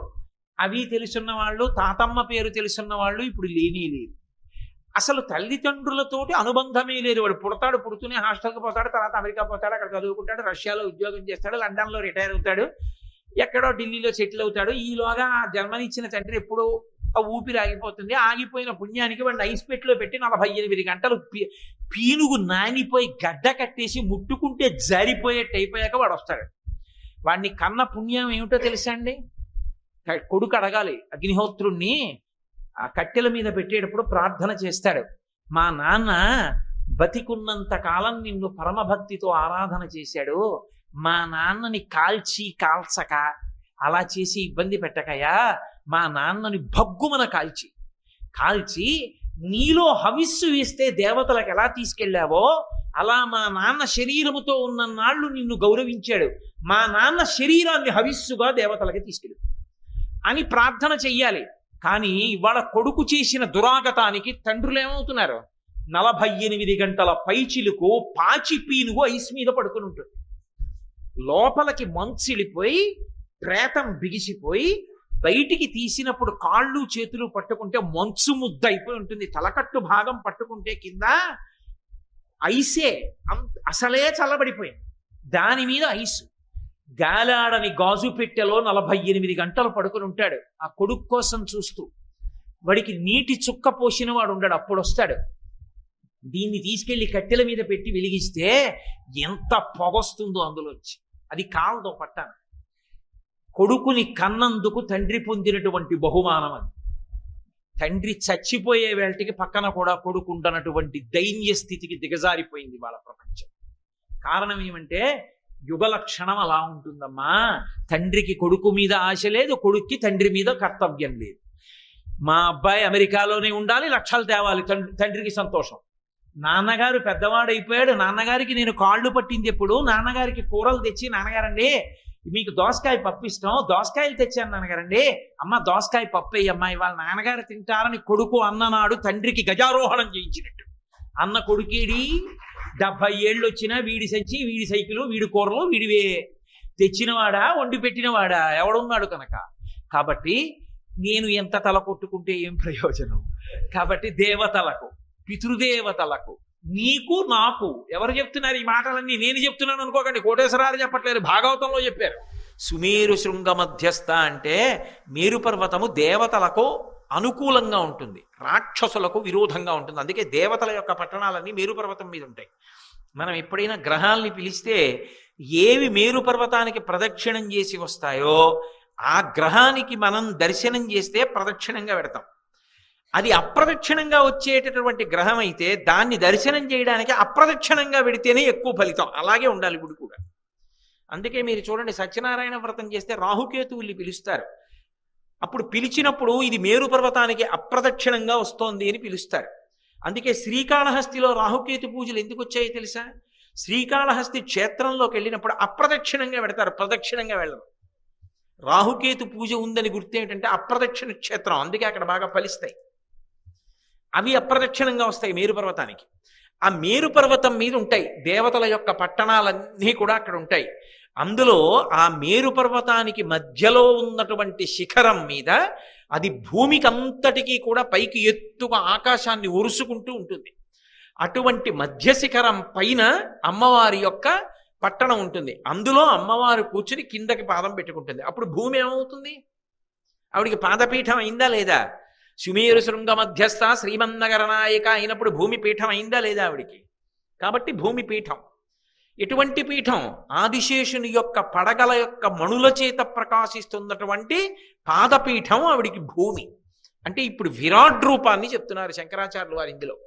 Speaker 1: అవి తెలుసున్న వాళ్ళు, తాతమ్మ పేరు తెలుసున్న వాళ్ళు ఇప్పుడు లేనే లేదు. అసలు తల్లిదండ్రులతోటి అనుబంధమే లేదు. వాడు పుడుతూనే హాస్టల్కి పోతాడు, తర్వాత అమెరికా పోతాడు, అక్కడ చదువుకుంటాడు, రష్యాలో ఉద్యోగం చేస్తాడు, లండన్లో రిటైర్ అవుతాడు, ఎక్కడో ఢిల్లీలో సెటిల్ అవుతాడు. ఈలోగా ఆ జన్మనిచ్చిన తండ్రి ఎప్పుడో ఆ ఊపిరి ఆగిపోతుంది. ఆగిపోయిన పుణ్యానికి వాడిని ఐస్ పెట్టులో పెట్టి 48 గంటలు పీనుగు నానిపోయి గడ్డ కట్టేసి ముట్టుకుంటే జారిపోయేట్టు అయిపోయాక వాడు వస్తాడు. వాడిని కన్న పుణ్యం ఏమిటో తెలుసా అండి? కొడుకు అడగాలి అగ్నిహోత్రుణ్ణి, ఆ కట్టెల మీద పెట్టేటప్పుడు ప్రార్థన చేస్తాడు, మా నాన్న బతికున్నంత కాలం నిన్ను పరమభక్తితో ఆరాధన చేశాడు, మా నాన్నని కాల్చక అలా చేసి ఇబ్బంది పెట్టకయా, మా నాన్నని భగ్గుమన కాల్చి నీలో హవిస్సు వేస్తే దేవతలకు ఎలా తీసుకెళ్ళావో అలా మా నాన్న శరీరముతో ఉన్న నాళ్ళు నిన్ను గౌరవించాడు, మా నాన్న శరీరాన్ని హవిస్సుగా దేవతలకి తీసుకెళ్ళి అని ప్రార్థన చెయ్యాలి. కానీ ఇవాళ కొడుకు చేసిన దురాగతానికి తండ్రులు ఏమవుతున్నారు? 48 గంటల పైచిలుకు పాచి పీనుగు ఐస్ మీద పడుకుని ఉంటుంది. లోపలికి మంచిలిపోయి ప్రేతం బిగిసిపోయి బయటికి తీసినప్పుడు కాళ్ళు చేతులు పట్టుకుంటే మంచు ముద్ద అయిపోయి ఉంటుంది. తలకట్టు భాగం పట్టుకుంటే కింద ఐసే, అసలే చల్లబడిపోయింది, దాని మీద ఐసు. గాలాడని గాజు పెట్టెలో 48 గంటలు పడుకుని ఉంటాడు ఆ కొడుకు కోసం చూస్తూ. వాడికి నీటి చుక్క పోసిన వాడు ఉండడు, అప్పుడు వస్తాడు. దీన్ని తీసుకెళ్లి కట్టెల మీద పెట్టి వెలిగిస్తే ఎంత పొగొస్తుందో అందులోంచి. అది కాలదో పట్టాను. కొడుకుని కన్నందుకు తండ్రి పొందినటువంటి బహుమానం అది. తండ్రి చచ్చిపోయే వేళటికి పక్కన కూడా కొడుకు ఉండనటువంటి దైన్య స్థితికి దిగజారిపోయింది వాళ్ళ ప్రపంచం. కారణం ఏమంటే యుగ లక్షణం అలా ఉంటుందమ్మా. తండ్రికి కొడుకు మీద ఆశ లేదు, కొడుక్కి తండ్రి మీద కర్తవ్యం లేదు. మా అబ్బాయి అమెరికాలోనే ఉండాలి, లక్షలు తేవాలి, తండ్రికి సంతోషం. నాన్నగారు పెద్దవాడైపోయాడు, నాన్నగారికి నేను కాళ్ళు పట్టింది ఎప్పుడు, నాన్నగారికి కూరలు తెచ్చి, నాన్నగారండి మీకు దోసకాయ పప్పు ఇష్టం, దోసకాయలు తెచ్చాను నాన్నగారండి, అమ్మ దోసకాయ పప్పు అయ్యమ్మ ఇవాళ నాన్నగారు తింటారని కొడుకు అన్ననాడు తండ్రికి గజారోహణం చేయించినట్టు. అన్న కొడుకేడి 70 ఏళ్ళు వచ్చినా వీడి సంచి, వీడి సైకిలు, వీడి కూరలు వీడివే. తెచ్చినవాడా వండి పెట్టినవాడా ఎవడున్నాడు కనుక. కాబట్టి నేను ఎంత తల కొట్టుకుంటే ఏం ప్రయోజనం. కాబట్టి దేవతలకు, పితృదేవతలకు, నీకు నాకు ఎవరు చెప్తున్నారు ఈ మాటలన్నీ? నేను చెప్తున్నాను అనుకోకండి, కోటేశ్వరాలు చెప్పట్లేదు, భాగవతంలో చెప్పారు. సుమేరు శృంగ మధ్యస్థ అంటే మేరు పర్వతము దేవతలకు అనుకూలంగా ఉంటుంది, రాక్షసులకు విరోధంగా ఉంటుంది. అందుకే దేవతల యొక్క పట్టణాలన్నీ మేరు పర్వతం మీద ఉంటాయి. మనం ఎప్పుడైనా గ్రహాల్ని పిలిస్తే ఏవి మేరు పర్వతానికి ప్రదక్షిణం చేసి వస్తాయో ఆ గ్రహానికి మనం దర్శనం చేస్తే ప్రదక్షిణంగా పెడతాం. అది అప్రదక్షిణంగా వచ్చేటటువంటి గ్రహం అయితే దాన్ని దర్శనం చేయడానికి అప్రదక్షిణంగా పెడితేనే ఎక్కువ ఫలితం. అలాగే ఉండాలి గుడి కూడా. అందుకే మీరు చూడండి, సత్యనారాయణ వ్రతం చేస్తే రాహుకేతువుల్ని పిలుస్తారు. అప్పుడు పిలిచినప్పుడు ఇది మేరు పర్వతానికి అప్రదక్షిణంగా వస్తోంది అని పిలుస్తారు. అందుకే శ్రీకాళహస్తిలో రాహుకేతు పూజలు ఎందుకు వచ్చాయో తెలుసా? శ్రీకాళహస్తి క్షేత్రంలోకి వెళ్ళినప్పుడు అప్రదక్షిణంగా పెడతారు, ప్రదక్షిణంగా వెళ్ళరు. రాహుకేతు పూజ ఉందని గుర్తు ఏమిటంటే అప్రదక్షిణ క్షేత్రం, అందుకే అక్కడ బాగా ఫలిస్తాయి. అవి అప్రదక్షిణంగా వస్తాయి మేరు పర్వతానికి. ఆ మేరు పర్వతం మీద ఉంటాయి దేవతల యొక్క పట్టణాలన్నీ కూడా అక్కడ ఉంటాయి. అందులో ఆ మేరు పర్వతానికి మధ్యలో ఉన్నటువంటి శిఖరం మీద అది భూమికి అంతటికీ కూడా పైకి ఎత్తుగా ఆకాశాన్ని ఒరుసుకుంటూ ఉంటుంది. అటువంటి మధ్య శిఖరం పైన అమ్మవారి యొక్క పట్టణం ఉంటుంది. అందులో అమ్మవారు కూర్చుని కిందకి పాదం పెట్టుకుంటుంది. అప్పుడు భూమి ఏమవుతుంది? ఆవిడికి పాదపీఠం అయిందా లేదా? సుమేరు శృంగ మధ్యస్థ శ్రీమన్నగర నాయక అయినప్పుడు భూమి పీఠం అయిందా లేదా ఆవిడికి? కాబట్టి భూమి పీఠం. ఎటువంటి పీఠం? ఆదిశేషుని యొక్క పడగల యొక్క మణుల చేత ప్రకాశిస్తున్నటువంటి పాదపీఠం ఆవిడికి భూమి. అంటే ఇప్పుడు విరాట్ రూపాన్ని చెప్తున్నారు శంకరాచార్యులు వారు. ఇందులో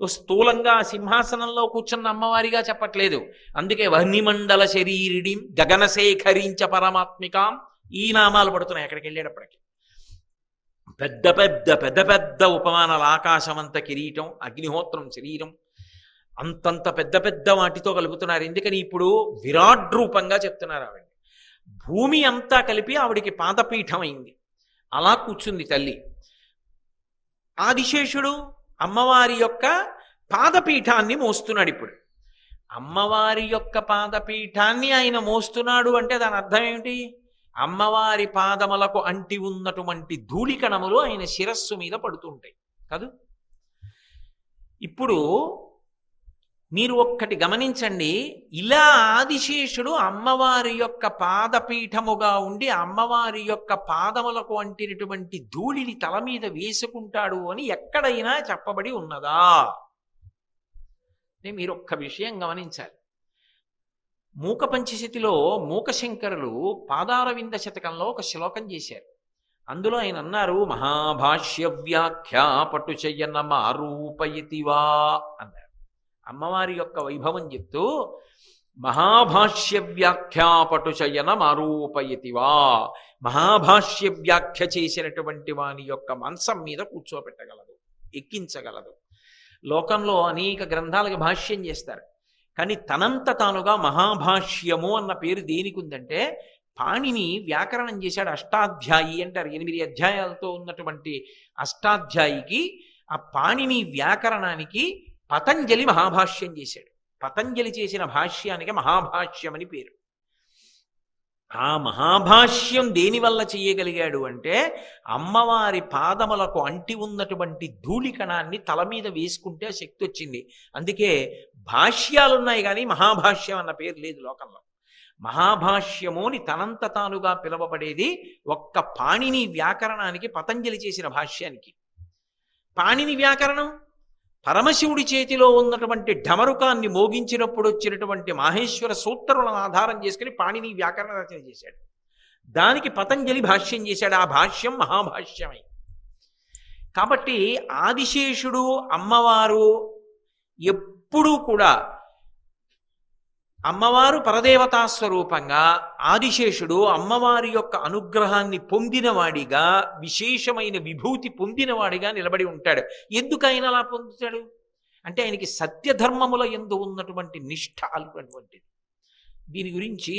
Speaker 1: స్థూలంగా సింహాసనంలో కూర్చున్న అమ్మవారిగా చెప్పట్లేదు. అందుకే వహ్నిమండల శరీరిడిం గగనశేఖరించ పరమాత్మికాం ఈ నామాలు పడుతున్నాయి అక్కడికి వెళ్ళేటప్పటికి. పెద్ద పెద్ద పెద్ద పెద్ద ఉపమానాలు, ఆకాశమంత కిరీటం, అగ్నిహోత్రం శరీరం, అంతంత పెద్ద పెద్ద వాటితో కలుపుతున్నారు. ఎందుకని ఇప్పుడు విరాట్ రూపంగా చెప్తున్నారు ఆవిడ. భూమి అంతా కలిపి ఆవిడికి పాదపీఠం అయింది. అలా కూర్చుంది తల్లి. ఆదిశేషుడు అమ్మవారి యొక్క పాదపీఠాన్ని మోస్తున్నాడు. ఇప్పుడు అమ్మవారి యొక్క పాదపీఠాన్ని ఆయన మోస్తున్నాడు అంటే దాని అర్థం ఏమిటి? అమ్మవారి పాదములకు అంటి ఉన్నటువంటి ధూళికణములు ఆయన శిరస్సు మీద పడుతుంటాయి కాదు. ఇప్పుడు మీరు ఒక్కటి గమనించండి, ఇలా ఆదిశేషుడు అమ్మవారి యొక్క పాదపీఠముగా ఉండి అమ్మవారి యొక్క పాదములకు అంటినటువంటి ధూళిని తల మీద వేసుకుంటాడు అని ఎక్కడైనా చెప్పబడి ఉన్నదా? మీరు ఒక్క విషయం గమనించాలి. మూక పంచశతిలో మూకశంకరులు పాదారవింద శతకంలో ఒక శ్లోకం చేశారు. అందులో ఆయన అన్నారు, మహాభాష్య వ్యాఖ్యా పటుచయన మారూపయతివా అన్నారు. అమ్మవారి యొక్క వైభవం చెప్తూ మహాభాష్య వ్యాఖ్యా పటుచయన మారూపయతివా, మహాభాష్య వ్యాఖ్య చేసినటువంటి వాని యొక్క మంచం మీద కూర్చోబెట్టగలదు, ఎక్కించగలదు. లోకంలో అనేక గ్రంథాలకు భాష్యం చేస్తారు, కానీ తనంత తానుగా మహాభాష్యము అన్న పేరు దేనికి ఉందంటే పాణిని వ్యాకరణం చేశాడు. అష్టాధ్యాయి అంటారు. 8 అధ్యాయాలతో ఉన్నటువంటి అష్టాధ్యాయికి ఆ పాణిని వ్యాకరణానికి పతంజలి మహాభాష్యం చేశాడు. పతంజలి చేసిన భాష్యానికి మహాభాష్యం అని పేరు. ఆ మహాభాష్యం దేనివల్ల చేయగలిగాడు అంటే అమ్మవారి పాదములకు అంటి ఉన్నటువంటి ధూళికణాన్ని తల మీద వేసుకుంటే ఆ శక్తి వచ్చింది. అందుకే భాష్యాలున్నాయి కానీ మహాభాష్యం అన్న పేరు లేదు లోకంలో. మహాభాష్యము అని తనంత తానుగా పిలువబడేది ఒక్క పాణిని వ్యాకరణానికి, పతంజలి చేసిన భాష్యానికి. పాణిని వ్యాకరణం పరమశివుడి చేతిలో ఉన్నటువంటి ఢమరుకాన్ని మోగించినప్పుడు వచ్చినటువంటి మాహేశ్వర సూత్రులను ఆధారం చేసుకుని పాణిని వ్యాకరణ రచన చేశాడు. దానికి పతంజలి భాష్యం చేశాడు. ఆ భాష్యం మహాభాష్యమై. కాబట్టి ఆదిశేషుడు అమ్మవారు ఎప్పుడూ కూడా, అమ్మవారు పరదేవతా స్వరూపంగా, ఆదిశేషుడు అమ్మవారి యొక్క అనుగ్రహాన్ని పొందినవాడిగా, విశేషమైన విభూతి పొందినవాడిగా నిలబడి ఉంటాడు. ఎందుకు ఆయన అలా పొందుతాడు అంటే ఆయనకి సత్యధర్మముల యందు ఉన్నటువంటి నిష్ఠ అటువంటిది. దీని గురించి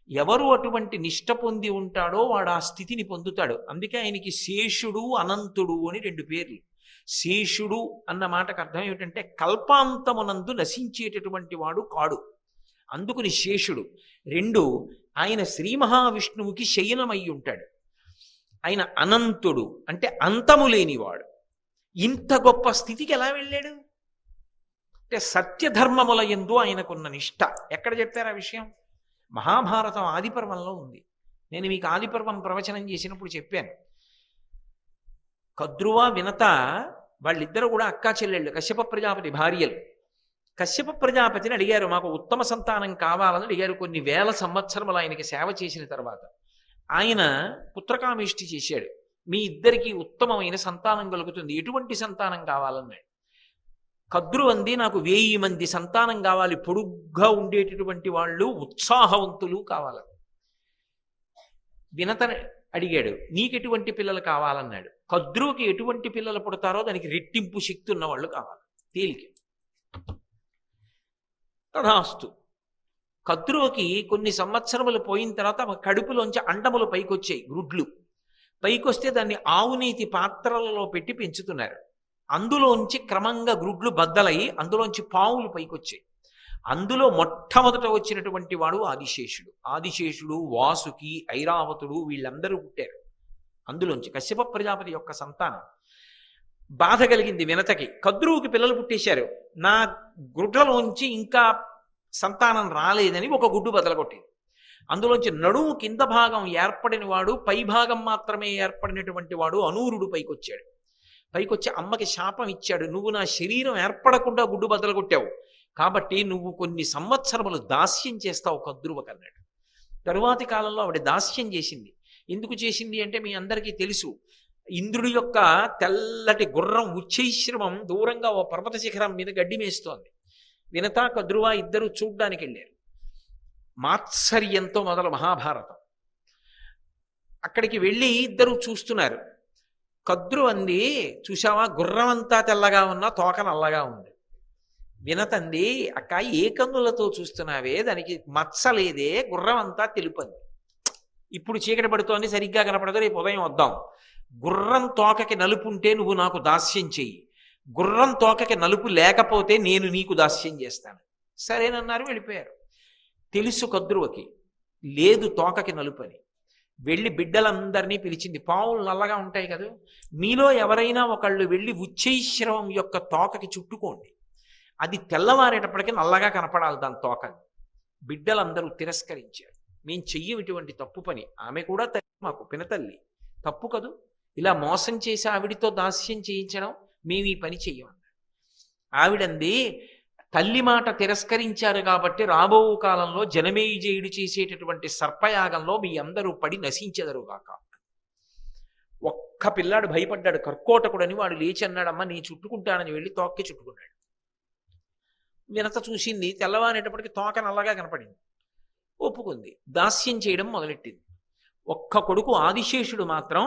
Speaker 1: ఎవరు అటువంటి నిష్ట పొంది ఉంటాడో వాడు ఆ స్థితిని పొందుతాడు. అందుకే ఆయనకి శేషుడు అనంతుడు అని 2 పేర్లు. శేషుడు అన్న మాటకు అర్థం ఏమిటంటే కల్పాంతమునందు నశించేటటువంటి వాడు కాడు, అందుకుని శేషుడు. 2, ఆయన శ్రీ మహావిష్ణువుకి శయనమై ఉంటాడు. ఆయన అనంతుడు అంటే అంతము లేనివాడు. ఇంత గొప్ప స్థితికి ఎలా వెళ్ళాడు అంటే సత్యధర్మముల యందు ఆయనకున్న నిష్ట. ఎక్కడ చెప్పారు ఆ విషయం? మహాభారతం ఆదిపర్వంలో ఉంది. నేను మీకు ఆదిపర్వం ప్రవచనం చేసినప్పుడు చెప్పాను. కద్రువ వినత వాళ్ళిద్దరూ కూడా అక్కా చెల్లెళ్ళు, కశ్యప ప్రజాపతి భార్యలు. కశ్యప ప్రజాపతిని అడిగారు, మాకు ఉత్తమ సంతానం కావాలని అడిగారు. కొన్ని వేల సంవత్సరములు ఆయనకి సేవ చేసిన తర్వాత ఆయన పుత్రకామేష్టి చేశాడు. మీ ఇద్దరికీ ఉత్తమమైన సంతానం కలుగుతుంది, ఎటువంటి సంతానం కావాలన్నాడు. కద్రు అంది, నాకు 1000 మంది సంతానం కావాలి, పొడుగ్గా ఉండేటటువంటి వాళ్ళు, ఉత్సాహవంతులు కావాలని. వినత అడిగాడు, నీకెటువంటి పిల్లలు కావాలన్నాడు. కద్రుకి ఎటువంటి పిల్లలు పుడతారో దానికి రెట్టింపు శక్తి ఉన్నవాళ్ళు కావాలి, తేలిక. తథాస్తు. కద్రుకి కొన్ని సంవత్సరములు పోయిన తర్వాత కడుపులోంచి అండములు పైకొచ్చాయి, గ్రుడ్లు పైకొస్తే దాన్ని ఆవునీతి పాత్రలలో పెట్టి పెంచుతున్నారు. అందులోంచి క్రమంగా గ్రుడ్లు బద్దలై అందులోంచి పావులు పైకొచ్చాయి. అందులో మొట్టమొదట వచ్చినటువంటి వాడు ఆదిశేషుడు. ఆదిశేషుడు, వాసుకి, ఐరావతుడు వీళ్ళందరూ పుట్టారు అందులోంచి. కశ్యప ప్రజాపతి యొక్క సంతానం. బాధ కలిగింది వినతకి, కద్రువుకి పిల్లలు పుట్టేశారు, నా గుడ్లలోంచి ఇంకా సంతానం రాలేదని ఒక గుడ్డు బదలగొట్టింది. అందులోంచి నడుము కింద భాగం ఏర్పడిన వాడు, పై భాగం మాత్రమే ఏర్పడినటువంటి వాడు అనూరుడు పైకొచ్చాడు. పైకొచ్చి అమ్మకి శాపం ఇచ్చాడు, నువ్వు నా శరీరం ఏర్పడకుండా గుడ్డు బదలగొట్టావు కాబట్టి నువ్వు కొన్ని సంవత్సరములు దాస్యం చేస్తావు కద్రువకన్నాడు. తరువాతి కాలంలో ఆవిడ దాస్యం చేసింది. ఎందుకు చేసింది అంటే మీ అందరికీ తెలుసు. ఇంద్రుడి యొక్క తెల్లటి గుర్రం ఉచ్చైశ్రమం దూరంగా ఓ పర్వత శిఖరం మీద గడ్డి మేస్తోంది. వినత కద్రువ ఇద్దరు చూడ్డానికి వెళ్ళారు. మాత్సర్యంతో మొదలు మహాభారతం. అక్కడికి వెళ్ళి ఇద్దరు చూస్తున్నారు. కద్రు అంది, చూసావా గుర్రం అంతా తెల్లగా ఉన్నా తోక నల్లగా ఉంది. వినతంది, అక్క ఏ కన్నులతో చూస్తున్నావే, దానికి మచ్చలేదే, గుర్రం అంతా తెలుపంది. ఇప్పుడు చీకటి పడుతోంది, సరిగ్గా కనపడదు, రేపు ఉదయం వద్దాం. గుర్రం తోకకి నలుపు ఉంటే నువ్వు నాకు దాస్యం చెయ్యి, గుర్రం తోకకి నలుపు లేకపోతే నేను నీకు దాస్యం చేస్తాను. సరేనన్నారు, వెళ్ళిపోయారు. తెలుసు కద్రువకి లేదు తోకకి నలుపు అని. వెళ్ళి బిడ్డలందరినీ పిలిచింది. పావులు నల్లగా ఉంటాయి కదా, మీలో ఎవరైనా ఒకళ్ళు వెళ్ళి ఉచ్చైశ్రవం యొక్క తోకకి చుట్టుకోండి, అది తెల్లవారేటప్పటికీ నల్లగా కనపడాలి దాని తోకని. బిడ్డలందరూ తిరస్కరించారు. మేము చెయ్యం ఇటువంటి తప్పు పని. ఆమె కూడా తల్లి, మాకు పినతల్లి, తప్పు కదూ, ఇలా మోసం చేసి ఆవిడితో దాస్యం చేయించడం, మేము ఈ పని చెయ్యమన్నారు. ఆవిడంది, తల్లి మాట తిరస్కరించారు కాబట్టి రాబో కాలంలో జనమేజయుడు చేసేటటువంటి సర్పయాగంలో మీ అందరూ పడి నశించెదరుగాక. ఒక్క పిల్లాడు భయపడ్డాడు, కర్కోటకుడని. వాడు లేచి అన్నాడమ్మా నీ చుట్టుకుంటానని వెళ్ళి తోక్కి చుట్టుకున్నాడు. వినత చూసింది, తెల్లవారేటప్పటికి తోక నల్లగా కనపడింది, ఒప్పుకుంది, దాస్యం చేయడం మొదలెట్టింది. ఒక్క కొడుకు ఆదిశేషుడు మాత్రం,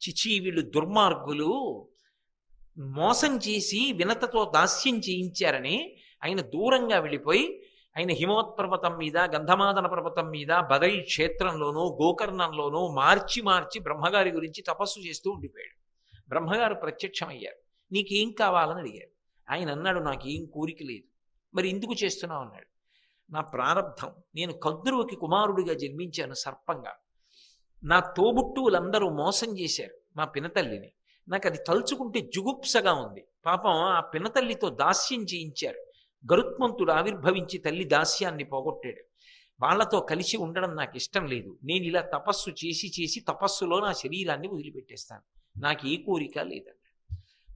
Speaker 1: చిచి వీళ్ళు దుర్మార్గులు, మోసం చేసి వినతతో దాస్యం చేయించారని ఆయన దూరంగా వెళ్ళిపోయి ఆయన హిమవత్పర్వతం మీద, గంధమాదన పర్వతం మీద, బదరీ క్షేత్రంలోనూ గోకర్ణంలోనూ మార్చి మార్చి బ్రహ్మగారి గురించి తపస్సు చేస్తూ ఉండిపోయాడు. బ్రహ్మగారు ప్రత్యక్షమయ్యారు. నీకేం కావాలని అడిగారు. ఆయన అన్నాడు, నాకేం కోరిక లేదు. మరి ఎందుకు చేస్తున్నావు అన్నాడు. నా ప్రారంధం, నేను కద్రువుకి కుమారుడిగా జన్మించాను సర్పంగా. నా తోబుట్టువులందరూ మోసం చేశారు మా పినతల్లిని, నాకు అది తలుచుకుంటే జుగుప్సగా ఉంది. పాపం ఆ పినతల్లితో దాస్యం చేయించారు. గరుత్మంతుడు ఆవిర్భవించి తల్లి దాస్యాన్ని పోగొట్టాడు. వాళ్లతో కలిసి ఉండడం నాకు ఇష్టం లేదు. నేను ఇలా తపస్సు చేసి చేసి తపస్సులో నా శరీరాన్ని వదిలిపెట్టేస్తాను, నాకు ఏ కోరిక లేదన్నాడు.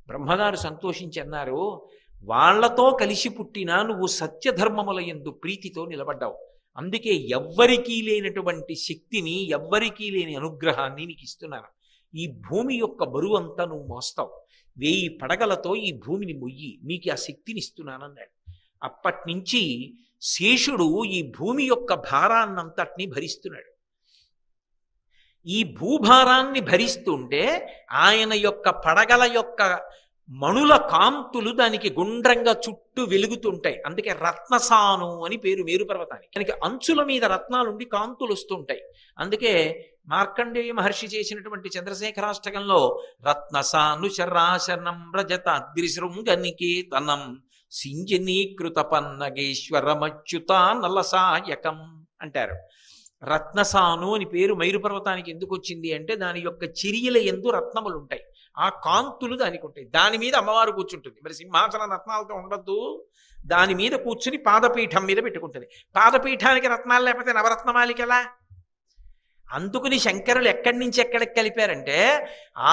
Speaker 1: బ్రహ్మగారు సంతోషించి అన్నారు, వాళ్లతో కలిసి పుట్టినా నువ్వు సత్యధర్మముల యందు ప్రీతితో నిలబడ్డావు, అందుకే ఎవ్వరికీ లేనటువంటి శక్తిని, ఎవ్వరికీ లేని అనుగ్రహాన్ని నీకు ఇస్తున్నాను. ఈ భూమి యొక్క బరువు అంతా నువ్వు మోస్తావు, 1000 పడగలతో ఈ భూమిని మొయ్యి, మీకు ఆ శక్తిని ఇస్తున్నానన్నాడు. అప్పటి నుంచి శేషుడు ఈ భూమి యొక్క భారాన్నంతటినీ భరిస్తున్నాడు. ఈ భూభారాన్ని భరిస్తుంటే ఆయన యొక్క పడగల యొక్క మణుల కాంతులు దానికి గుండ్రంగా చుట్టూ వెలుగుతుంటాయి. అందుకే రత్నసాను అని పేరు మేరు పర్వతానికి. దానికి అంచుల మీద రత్నాలుండి కాంతులు వస్తుంటాయి. అందుకే మార్కండేయ మహర్షి చేసినటువంటి చంద్రశేఖరాష్టకంలో రత్నసాను శరాశనం రజత ద్రిశృంగనికేతనం సింజనీకృత పన్నగేశ్వరమచ్యుత నలసాయకం అంటారు. రత్నసాను అని పేరు మైరు పర్వతానికి ఎందుకు వచ్చింది అంటే దాని యొక్క చిరియల యందు రత్నములు ఉంటాయి, ఆ కాంతులు దానికి ఉంటాయి. దాని మీద అమ్మవారు కూర్చుంటుంది. మరి సింహాసన రత్నాలతో ఉండద్దు, దాని మీద కూర్చుని పాదపీఠం మీద పెట్టుకుంటుంది. పాదపీఠానికి రత్నాలు లేకపోతే నవరత్నమాలిక ఎలా? అందుకుని శంకరులు ఎక్కడి నుంచి ఎక్కడికి కలిపారంటే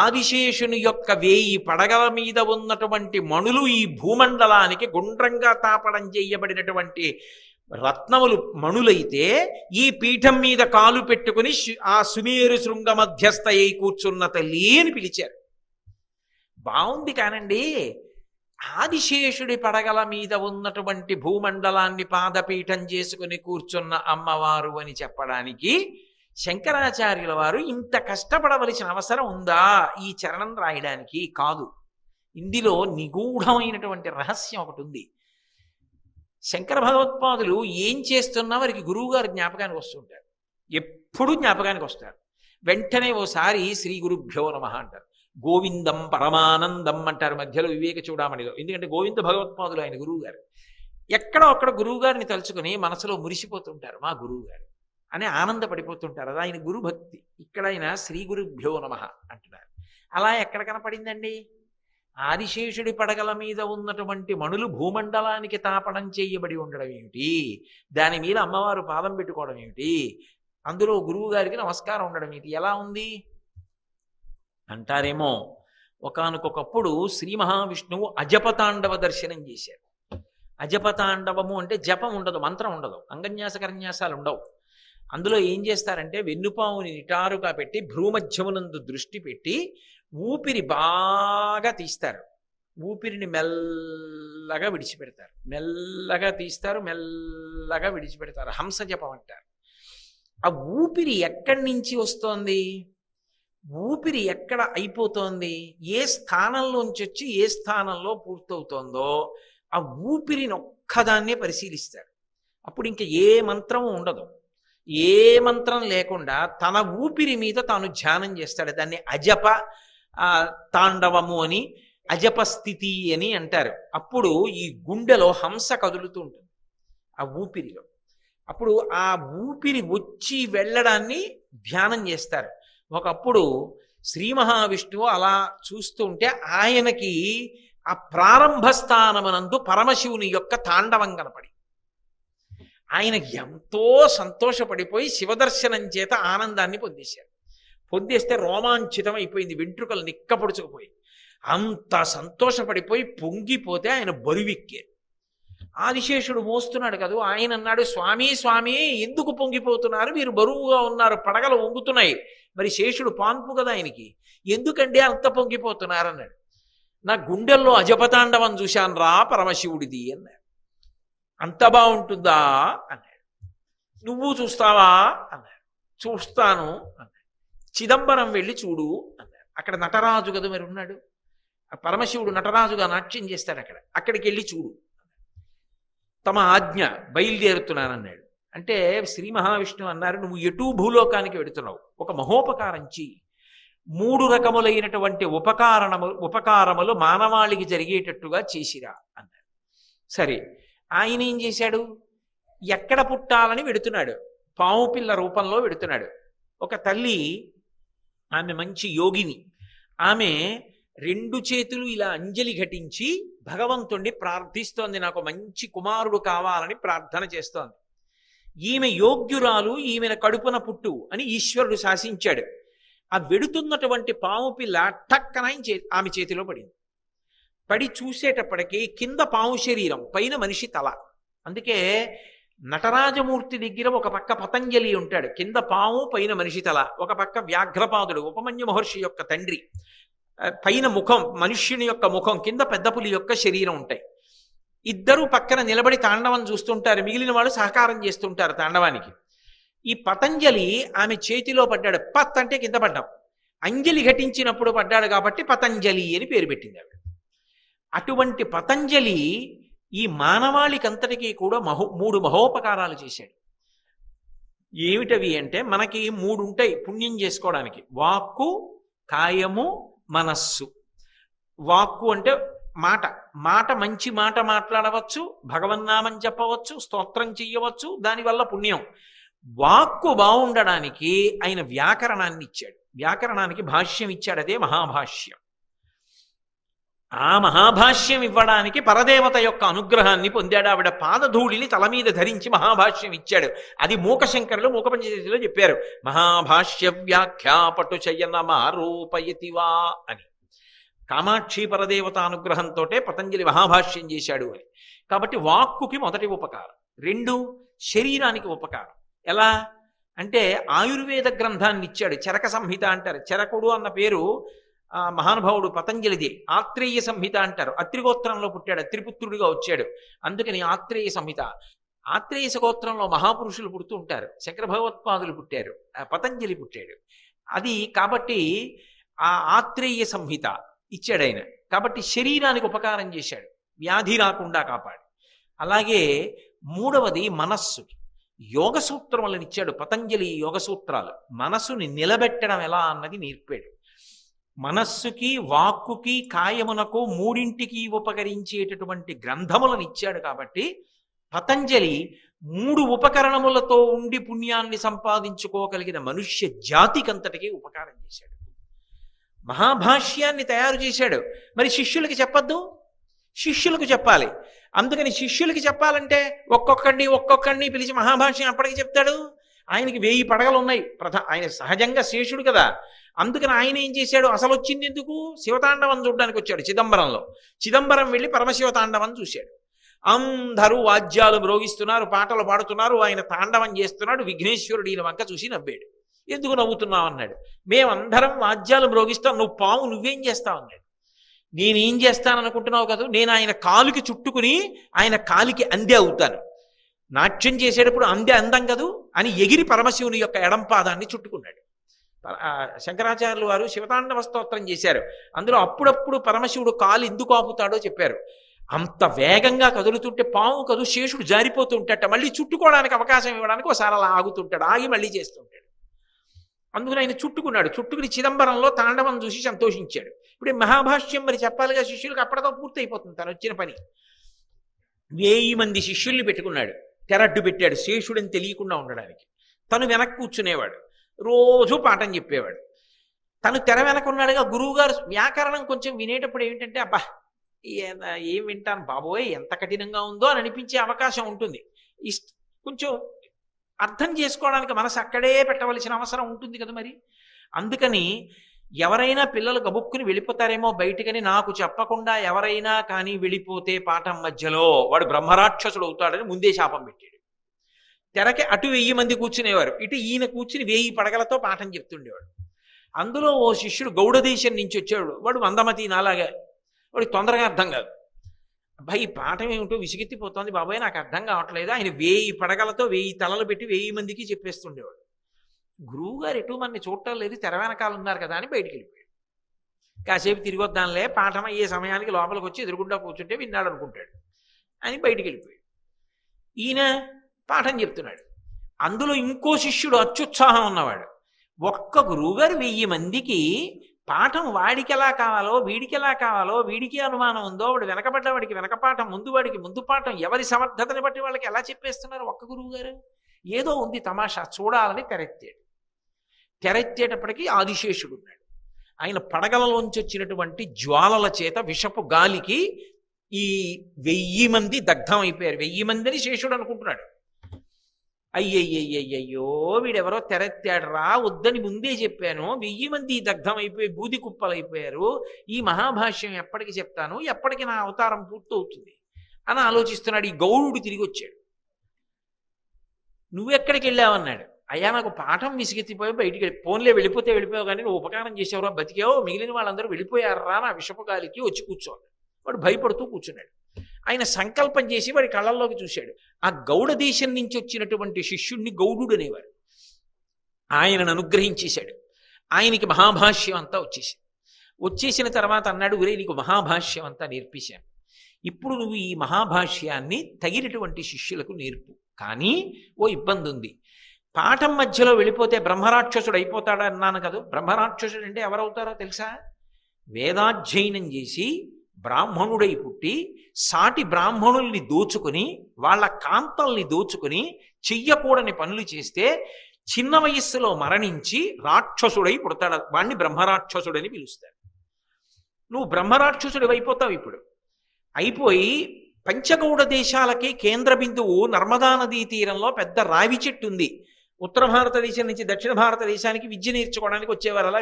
Speaker 1: ఆదిశేషుని యొక్క 1000 పడగల మీద ఉన్నటువంటి మణులు ఈ భూమండలానికి గుండ్రంగా తాపడం చేయబడినటువంటి రత్నములు మణులైతే ఈ పీఠం మీద కాలు పెట్టుకుని ఆ సుమేరు శృంగ మధ్యస్థ అయి కూర్చున్న తల్లి అని పిలిచారు. బాగుంది కానండి. ఆదిశేషుడి పడగల మీద ఉన్నటువంటి భూమండలాన్ని పాదపీఠం చేసుకుని కూర్చున్న అమ్మవారు అని చెప్పడానికి శంకరాచార్యుల వారు ఇంత కష్టపడవలసిన అవసరం ఉందా ఈ చరణం రాయడానికి? కాదు. ఇందులో నిగూఢమైనటువంటి రహస్యం ఒకటి ఉంది. శంకర భగవత్పాదులు ఏం చేస్తున్నా వారికి గురువుగారు జ్ఞాపకానికి వస్తుంటారు, ఎప్పుడూ జ్ఞాపకానికి వస్తారు. వెంటనే ఓసారి శ్రీ గురుభ్యో నమః అంటారు, గోవిందం పరమానందం అంటారు మధ్యలో వివేక చూడామణిలో. ఎందుకంటే గోవింద భగవత్పాదులు ఆయన గురువుగారు. ఎక్కడో అక్కడ గురువుగారిని తలుచుకుని మనసులో మురిసిపోతుంటారు, మా గురువుగారు అని ఆనందపడిపోతుంటారు. అది ఆయన గురుభక్తి. ఇక్కడ ఆయన శ్రీ గురుభ్యో నమః అంటున్నారు. అలా ఎక్కడ కనపడిందండి? ఆదిశేషుడి పడగల మీద ఉన్నటువంటి మణులు భూమండలానికి తాపడం చేయబడి ఉండడం ఏమిటి? దాని మీద అమ్మవారు పాదం పెట్టుకోవడం ఏమిటి? అందులో గురువు గారికి నమస్కారం ఉండడం ఏమిటి? ఎలా ఉంది అంటారేమో. ఒకానొకప్పుడు శ్రీ మహావిష్ణువు అజపతాండవ దర్శనం చేశారు. అజపతాండవము అంటే జపం ఉండదు, మంత్రం ఉండదు, అంగన్యాస కరన్యాసాలు ఉండవు. అందులో ఏం చేస్తారంటే వెన్నుపావుని నిటారుగా పెట్టి భ్రూమధ్యమునందు దృష్టి పెట్టి ఊపిరి బాగా తీస్తారు, ఊపిరిని మెల్లగా విడిచిపెడతారు, మెల్లగా తీస్తారు, మెల్లగా విడిచిపెడతారు. హంస జపం అంటారు. ఆ ఊపిరి ఎక్కడి నుంచి వస్తోంది, ఊపిరి ఎక్కడ అయిపోతోంది, ఏ స్థానంలోంచి వచ్చి ఏ స్థానంలో పూర్తవుతోందో ఆ ఊపిరిని ఒక్కదాన్నే పరిశీలిస్తారు. అప్పుడు ఇంకా ఏ మంత్రము ఉండదు. ఏ మంత్రం లేకుండా తన ఊపిరి మీద తాను ధ్యానం చేస్తాడు. దాన్ని అజప తాండవము అని, అజప స్థితి అని అంటారు. అప్పుడు ఈ గుండెలో హంస కదులుతూ ఉంటుంది ఆ ఊపిరిలో. అప్పుడు ఆ ఊపిరి వచ్చి వెళ్ళడాన్ని ధ్యానం చేస్తారు. ఒకప్పుడు శ్రీ మహావిష్ణువు అలా చూస్తూ ఉంటే ఆయనకి ఆ ప్రారంభ స్థానమునందు పరమశివుని యొక్క తాండవం కనపడి ఆయన ఎంతో సంతోషపడిపోయి శివదర్శనం చేత ఆనందాన్ని పొందేశారు. పొందేస్తే రోమాంచితం అయిపోయింది, వెంట్రుకలు నిక్కపొడుచుకుపోయి అంత సంతోషపడిపోయి పొంగిపోతే ఆయన బరువెక్కారు. ఆదిశేషుడు మోస్తున్నాడు కదా, ఆయన అన్నాడు, స్వామి స్వామి ఎందుకు పొంగిపోతున్నారు, మీరు బరువుగా ఉన్నారు, పడగలు వంగుతున్నాయి. మరి శేషుడు పాన్పు కదా ఆయనకి, ఎందుకంటే అంత పొంగిపోతున్నారు అన్నాడు. నా గుండెల్లో అజపతాండవం చూశాను రా పరమశివుడిది అన్నాడు. అంత బాగుంటుందా అన్నాడు. నువ్వు చూస్తావా అన్నాడు. చూస్తాను అన్నాడు. చిదంబరం వెళ్ళి చూడు అన్నాడు. అక్కడ నటరాజు కదా మరి ఉన్నాడు, పరమశివుడు నటరాజుగా నాట్యం చేస్తాడు అక్కడికి వెళ్ళి చూడు. తమ ఆజ్ఞ, బయలుదేరుతున్నానన్నాడు. అంటే శ్రీ మహావిష్ణువు అన్నారు, నువ్వు ఎటూ భూలోకానికి వెడుతున్నావు, ఒక మహోపకారం చెయ్యి. 3 రకములైనటువంటి ఉపకారములు మానవాళికి జరిగేటట్టుగా చేసిరా అన్నాడు. సరే, ఆయన ఏం చేశాడు, ఎక్కడ పుట్టాలని వెడుతున్నాడు, పాము పిల్ల రూపంలో వెడుతున్నాడు. ఒక తల్లి, ఆమె మంచి యోగిని, ఆమె 2 చేతులు ఇలా అంజలి ఘటించి భగవంతుణ్ణి ప్రార్థిస్తోంది, నాకు మంచి కుమారుడు కావాలని ప్రార్థన చేస్తోంది. ఈమె యోగ్యురాలు, ఈమెను కడుపున పుట్టు అని ఈశ్వరుడు శాసించాడు. ఆ వెడుతున్నటువంటి పాము పిల్ల టక్కన ఆమె చేతిలో పడింది. పడి చూసేటప్పటికి కింద పాము శరీరం, పైన మనిషి తల. అందుకే నటరాజమూర్తి దగ్గర ఒక పక్క పతంజలి ఉంటాడు, కింద పాము పైన మనిషి తల. ఒక పక్క వ్యాఘ్రపాదుడు ఉపమన్యు మహర్షి యొక్క తండ్రి, పైన ముఖం మనుష్యుని యొక్క ముఖం, కింద పెద్ద పులి యొక్క శరీరం ఉంటాయి. ఇద్దరు పక్కన నిలబడి తాండవం చూస్తుంటారు, మిగిలిన వాళ్ళు సహకారం చేస్తుంటారు తాండవానికి. ఈ పతంజలి ఆమె చేతిలో పడ్డాడు. అంటే కింద పడ్డాం, అంజలి ఘటించినప్పుడు పడ్డాడు కాబట్టి పతంజలి అని పేరు పెట్టింది ఆవిడ. అటువంటి పతంజలి ఈ మానవాళికంతటికీ కూడా 3 మహోపకారాలు చేశాడు. ఏమిటవి అంటే, మనకి 3 ఉంటాయి పుణ్యం చేసుకోవడానికి: వాక్కు, కాయము, మనస్సు. వాక్కు అంటే మాట మంచి మాట మాట్లాడవచ్చు, భగవన్నామం చెప్పవచ్చు, స్తోత్రం చెయ్యవచ్చు, దానివల్ల పుణ్యం. వాక్కు బాగుండడానికి ఆయన వ్యాకరణాన్ని ఇచ్చాడు, వ్యాకరణానికి భాష్యం ఇచ్చాడు, అదే మహాభాష్యం. ఆ మహాభాష్యం ఇవ్వడానికి పరదేవత యొక్క అనుగ్రహాన్ని పొందాడు. ఆవిడ పాదధూళిని తల మీద ధరించి మహాభాష్యం ఇచ్చాడు. అది మూకశంకరులు మూకపంచదశిలో చెప్పారు, మహాభాష్య వ్యాఖ్యాపటు శయనమారూపయతివా అని. కామాక్షి పరదేవత అనుగ్రహంతో పతంజలి మహాభాష్యం చేశాడు అని. కాబట్టి వాక్కుకి మొదటి ఉపకారం. 2, శరీరానికి ఉపకారం. ఎలా అంటే, ఆయుర్వేద గ్రంథాన్ని ఇచ్చాడు. చరక సంహిత అంటారు. చరకుడు అన్న పేరు మహానుభావుడు పతంజలిది. ఆత్రేయ సంహిత అంటారు. అత్రిగోత్రంలో పుట్టాడు, అత్రిపుత్రుడిగా వచ్చాడు, అందుకని ఆత్రేయ సంహిత. ఆత్రేయ గోత్రంలో మహాపురుషులు పుడుతూ ఉంటారు. శంకర భగవత్పాదులు పుట్టారు, పతంజలి పుట్టాడు. అది కాబట్టి ఆ ఆత్రేయ సంహిత ఇచ్చాడు ఆయన. కాబట్టి శరీరానికి ఉపకారం చేశాడు, వ్యాధి రాకుండా కాపాడు. అలాగే 3వది మనస్సుకి యోగ సూత్రములను ఇచ్చాడు పతంజలి. యోగ సూత్రాలు మనస్సుని నిలబెట్టడం ఎలా అన్నది నేర్పాడు. మనస్సుకి, వాక్కుకి, కాయమునకు 3ంటికి ఉపకరించేటటువంటి గ్రంథములను ఇచ్చాడు. కాబట్టి పతంజలి 3 ఉపకరణములతో ఉండి పుణ్యాన్ని సంపాదించుకోగలిగిన మనుష్య జాతికంతటికి ఉపకారం చేశాడు. మహాభాష్యాన్ని తయారు చేశాడు. మరి శిష్యులకి చెప్పద్దు? శిష్యులకు చెప్పాలి. అందుకని శిష్యులకి చెప్పాలంటే ఒక్కొక్కడిని పిలిచి మహాభాష్యం అప్పటికి చెప్తాడు. ఆయనకి 1000 పడగలు ఉన్నాయి. ఆయన సహజంగా శేషుడు కదా. అందుకని ఆయన ఏం చేశాడు? అసలు వచ్చింది ఎందుకు? శివతాండవం చూడడానికి వచ్చాడు చిదంబరంలో. చిదంబరం వెళ్ళి పరమశివతాండవం చూశాడు. అందరూ వాద్యాలు మ్రోగిస్తున్నారు, పాటలు పాడుతున్నారు, ఆయన తాండవం చేస్తున్నాడు. విఘ్నేశ్వరుడు ఈయన వంక చూసి నవ్వాడు. ఎందుకు నవ్వుతున్నావు అన్నాడు. మేమందరం వాద్యాలు మ్రోగిస్తాం, నువ్వు పాము నువ్వేం చేస్తావు అన్నాడు. నేనేం చేస్తాననుకుంటున్నావు కదా, నేను ఆయన కాలుకి చుట్టుకుని ఆయన కాలికి అందే అవుతాను. నాట్యం చేసేటప్పుడు అందే అందం కదూ అని ఎగిరి పరమశివుని యొక్క ఎడంపాదాన్ని చుట్టుకున్నాడు. శంకరాచార్యులు వారు శివతాండవ స్తోత్రం చేశారు. అందులో అప్పుడప్పుడు పరమశివుడు కాలు ఎందుకు ఆపుతాడో చెప్పారు. అంత వేగంగా కదులుతుంటే పాము కదు శేషుడు జారిపోతూ ఉంటాట. మళ్ళీ చుట్టుకోవడానికి అవకాశం ఇవ్వడానికి ఒకసారి అలా ఆగుతుంటాడు, ఆగి మళ్ళీ చేస్తుంటాడు. అందుకని ఆయన చుట్టుకున్నాడు. చుట్టుకుని చిదంబరంలో తాండవం చూసి సంతోషించాడు. ఇప్పుడు మహాభాష్యం మరి చెప్పాలిగా శిష్యులకు, అప్పటితో పూర్తి అయిపోతుంది తను వచ్చిన పని. 1000 మంది శిష్యుల్ని పెట్టుకున్నాడు. తెరడ్డు పెట్టాడు శేషుడని తెలియకుండా ఉండడానికి. తను వెనక్కి కూర్చునేవాడు, రోజు పాఠం చెప్పేవాడు. తను తెర వెనకున్నాడుగా. గురువుగారు వ్యాకరణం కొంచెం వినేటప్పుడు ఏమిటంటే, అబ్బా ఏం వింటాను బాబోయ్, ఎంత కఠినంగా ఉందో అని అనిపించే అవకాశం ఉంటుంది. కొంచెం అర్థం చేసుకోవడానికి మనసు అక్కడే పెట్టవలసిన అవసరం ఉంటుంది కదా మరి. అందుకని ఎవరైనా పిల్లలు గబుక్కుని వెళ్ళిపోతారేమో బయటికని నాకు చెప్పకుండా ఎవరైనా కానీ వెళ్ళిపోతే పాఠం మధ్యలో వాడు బ్రహ్మరాక్షసుడు అవుతాడని ముందే శాపం పెట్టాడు. తెరకి అటు 1000 మంది కూర్చునేవారు, ఇటు ఈయన కూర్చుని 1000 పడగలతో పాఠం చెప్తుండేవాడు. అందులో ఓ శిష్యుడు గౌడదేశం నుంచి వచ్చాడు. వాడు మందమతి నాలాగా, వాడికి తొందరగా అర్థం కాదు. అబ్బాయి ఈ పాఠం ఏమిటో విసిగెత్తిపోతుంది బాబాయ్, నాకు అర్థం కావట్లేదు. ఆయన 1000 పడగలతో 1000 తలలు పెట్టి 1000 మందికి చెప్పేస్తుండేవాడు. గురువుగారు ఎటు మనని చూడటం లేదు, తెర వెనకాల ఉన్నారు కదా అని బయటికి వెళ్ళిపోయాడు. కాసేపు తిరిగి వద్దాంలే, పాఠం అయ్యే సమయానికి లోపలికి వచ్చి ఎదురుగుండా కూర్చుంటే విన్నాడు అనుకుంటాడు అని బయటికి వెళ్ళిపోయాడు. ఈయన పాఠం చెప్తున్నాడు. అందులో ఇంకో శిష్యుడు అత్యుత్సాహం ఉన్నవాడు. ఒక్క గురువుగారు 1000 మందికి పాఠం వాడికి ఎలా కావాలో వీడికి ఎలా కావాలో, వీడికి అనుమానం ఉందో, వాడు వెనకబడ్డ వాడికి వెనక పాఠం, ముందు వాడికి ముందు పాఠం, ఎవరి సమర్థతని బట్టి వాళ్ళకి ఎలా చెప్పేస్తున్నారు ఒక్క గురువుగారు. ఏదో ఉంది తమాషా, చూడాలని తెరెత్తాడు. తెరెత్తేటప్పటికీ ఆదిశేషుడు ఉన్నాడు. ఆయన పడగలలోంచి వచ్చినటువంటి జ్వాలల చేత విషపు గాలికి ఈ 1000 మంది దగ్ధం అయిపోయారు. 1000 మందిని శేషుడు అనుకుంటున్నాడు. అయ్యయ్యయ్యయ్యో వీడెవరో తెరెత్తాడు రా, వద్దని ముందే చెప్పాను, 1000 మంది దగ్ధం అయిపోయి బూది కుప్పలైపోయారు. ఈ మహాభాష్యం ఎప్పటికి చెప్తాను, ఎప్పటికి నా అవతారం పూర్తవుతుంది అని ఆలోచిస్తున్నాడు. ఈ గౌడుడు తిరిగి వచ్చాడు. నువ్వెక్కడికి వెళ్ళావన్నాడు. అయ్యా నాకు పాఠం విసిగెత్తిపోయి బయటికి ఫోన్లే వెళ్ళిపోతే వెళ్ళిపోయావు, కానీ నువ్వు ఉపకారం చేసావురా, బతికావు, మిగిలిన వాళ్ళందరూ వెళ్ళిపోయారా నా విషపు గాలికి, వచ్చి కూర్చోవాలి. వాడు భయపడుతూ కూర్చున్నాడు. ఆయన సంకల్పం చేసి వాడి కళ్ళల్లోకి చూశాడు. ఆ గౌడ దేశం నుంచి వచ్చినటువంటి శిష్యుణ్ణి గౌడుడు అనేవారు. ఆయనను అనుగ్రహించేశాడు. ఆయనకి మహాభాష్యం అంతా వచ్చేసింది. వచ్చేసిన తర్వాత అన్నాడు, ఒరే నీకు మహాభాష్యం అంతా నేర్పించాను, ఇప్పుడు నువ్వు ఈ మహాభాష్యాన్ని తగినటువంటి శిష్యులకు నేర్పు. కానీ ఓ ఇబ్బంది ఉంది, పాఠం మధ్యలో వెళ్ళిపోతే బ్రహ్మరాక్షసుడు అయిపోతాడా అన్నాను కదా. బ్రహ్మరాక్షసుడు అంటే ఎవరవుతారో తెలుసా? వేదాధ్యయనం చేసి బ్రాహ్మణుడై పుట్టి సాటి బ్రాహ్మణుల్ని దోచుకుని వాళ్ళ కాంతల్ని దోచుకుని చెయ్యకూడని పనులు చేస్తే చిన్న వయస్సులో మరణించి రాక్షసుడై పుడతాడు. వాణ్ణి బ్రహ్మరాక్షసుడని పిలుస్తాడు. నువ్వు బ్రహ్మరాక్షసుడు అయిపోతావు. ఇప్పుడు అయిపోయి పంచగౌడ దేశాలకి కేంద్ర బిందువు నర్మదా నదీ తీరంలో పెద్ద రావి చెట్టు ఉంది. ఉత్తర భారతదేశం నుంచి దక్షిణ భారతదేశానికి విద్య నేర్చుకోవడానికి వచ్చేవారు. అలా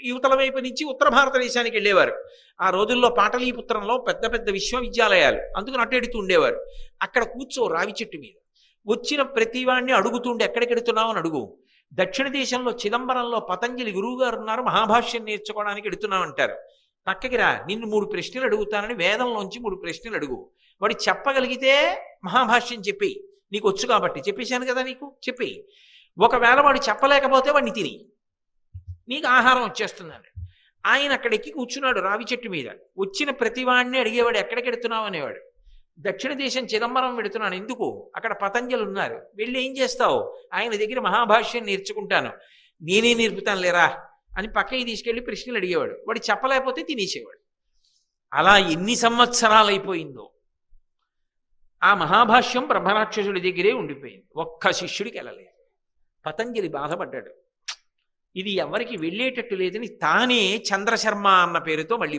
Speaker 1: యువతల వైపు నుంచి ఉత్తర భారతదేశానికి వెళ్ళేవారు. ఆ రోజుల్లో పాటలీపుత్రంలో పెద్ద పెద్ద విశ్వవిద్యాలయాలు, అందుకని అట్టెడుతూ ఉండేవారు. అక్కడ కూర్చో రావి చెట్టు మీద. వచ్చిన ప్రతివాడిని అడుగుతుండే, ఎక్కడికెడుతున్నావు అని అడుగు. దక్షిణ దేశంలో చిదంబరంలో పతంజలి గురువు గారు ఉన్నారు, మహాభాష్యం నేర్చుకోవడానికి ఎడుతున్నావు అంటారు. పక్కకి రా, నిన్ను 3 ప్రశ్నలు అడుగుతానని వేదంలోంచి 3 ప్రశ్నలు అడుగు. వాడు చెప్పగలిగితే మహాభాష్యం చెప్పేయి, నీకు వచ్చు కాబట్టి. చెప్పేశాను కదా నీకు, చెప్పేయి. ఒకవేళ వాడు చెప్పలేకపోతే వాడిని తిని, నీకు ఆహారం వచ్చేస్తుందని. ఆయన అక్కడెక్కి కూర్చున్నాడు రావి చెట్టు మీద. వచ్చిన ప్రతివాడిని అడిగేవాడు, ఎక్కడికెడుతున్నావు అనేవాడు. దక్షిణ దేశం చిదంబరం పెడుతున్నాను. ఎందుకు? అక్కడ పతంజలు ఉన్నారు. వెళ్ళి ఏం చేస్తావు? ఆయన దగ్గర మహాభాష్యం నేర్చుకుంటాను. నేనే నేర్పుతాను లేరా అని పక్కకి తీసుకెళ్లి ప్రశ్నలు అడిగేవాడు. వాడు చెప్పలేకపోతే తినేసేవాడు. అలా ఎన్ని సంవత్సరాలు అయిపోయిందో ఆ మహాభాష్యం బ్రహ్మరాక్షసుడి దగ్గరే ఉండిపోయింది. ఒక్క శిష్యుడికి వెళ్ళలేదు. పతంజలి బాధపడ్డాడు. ఇది ఎవరికి వెళ్ళేటట్టు లేదని తానే చంద్రశర్మ అన్న పేరుతో మళ్ళీ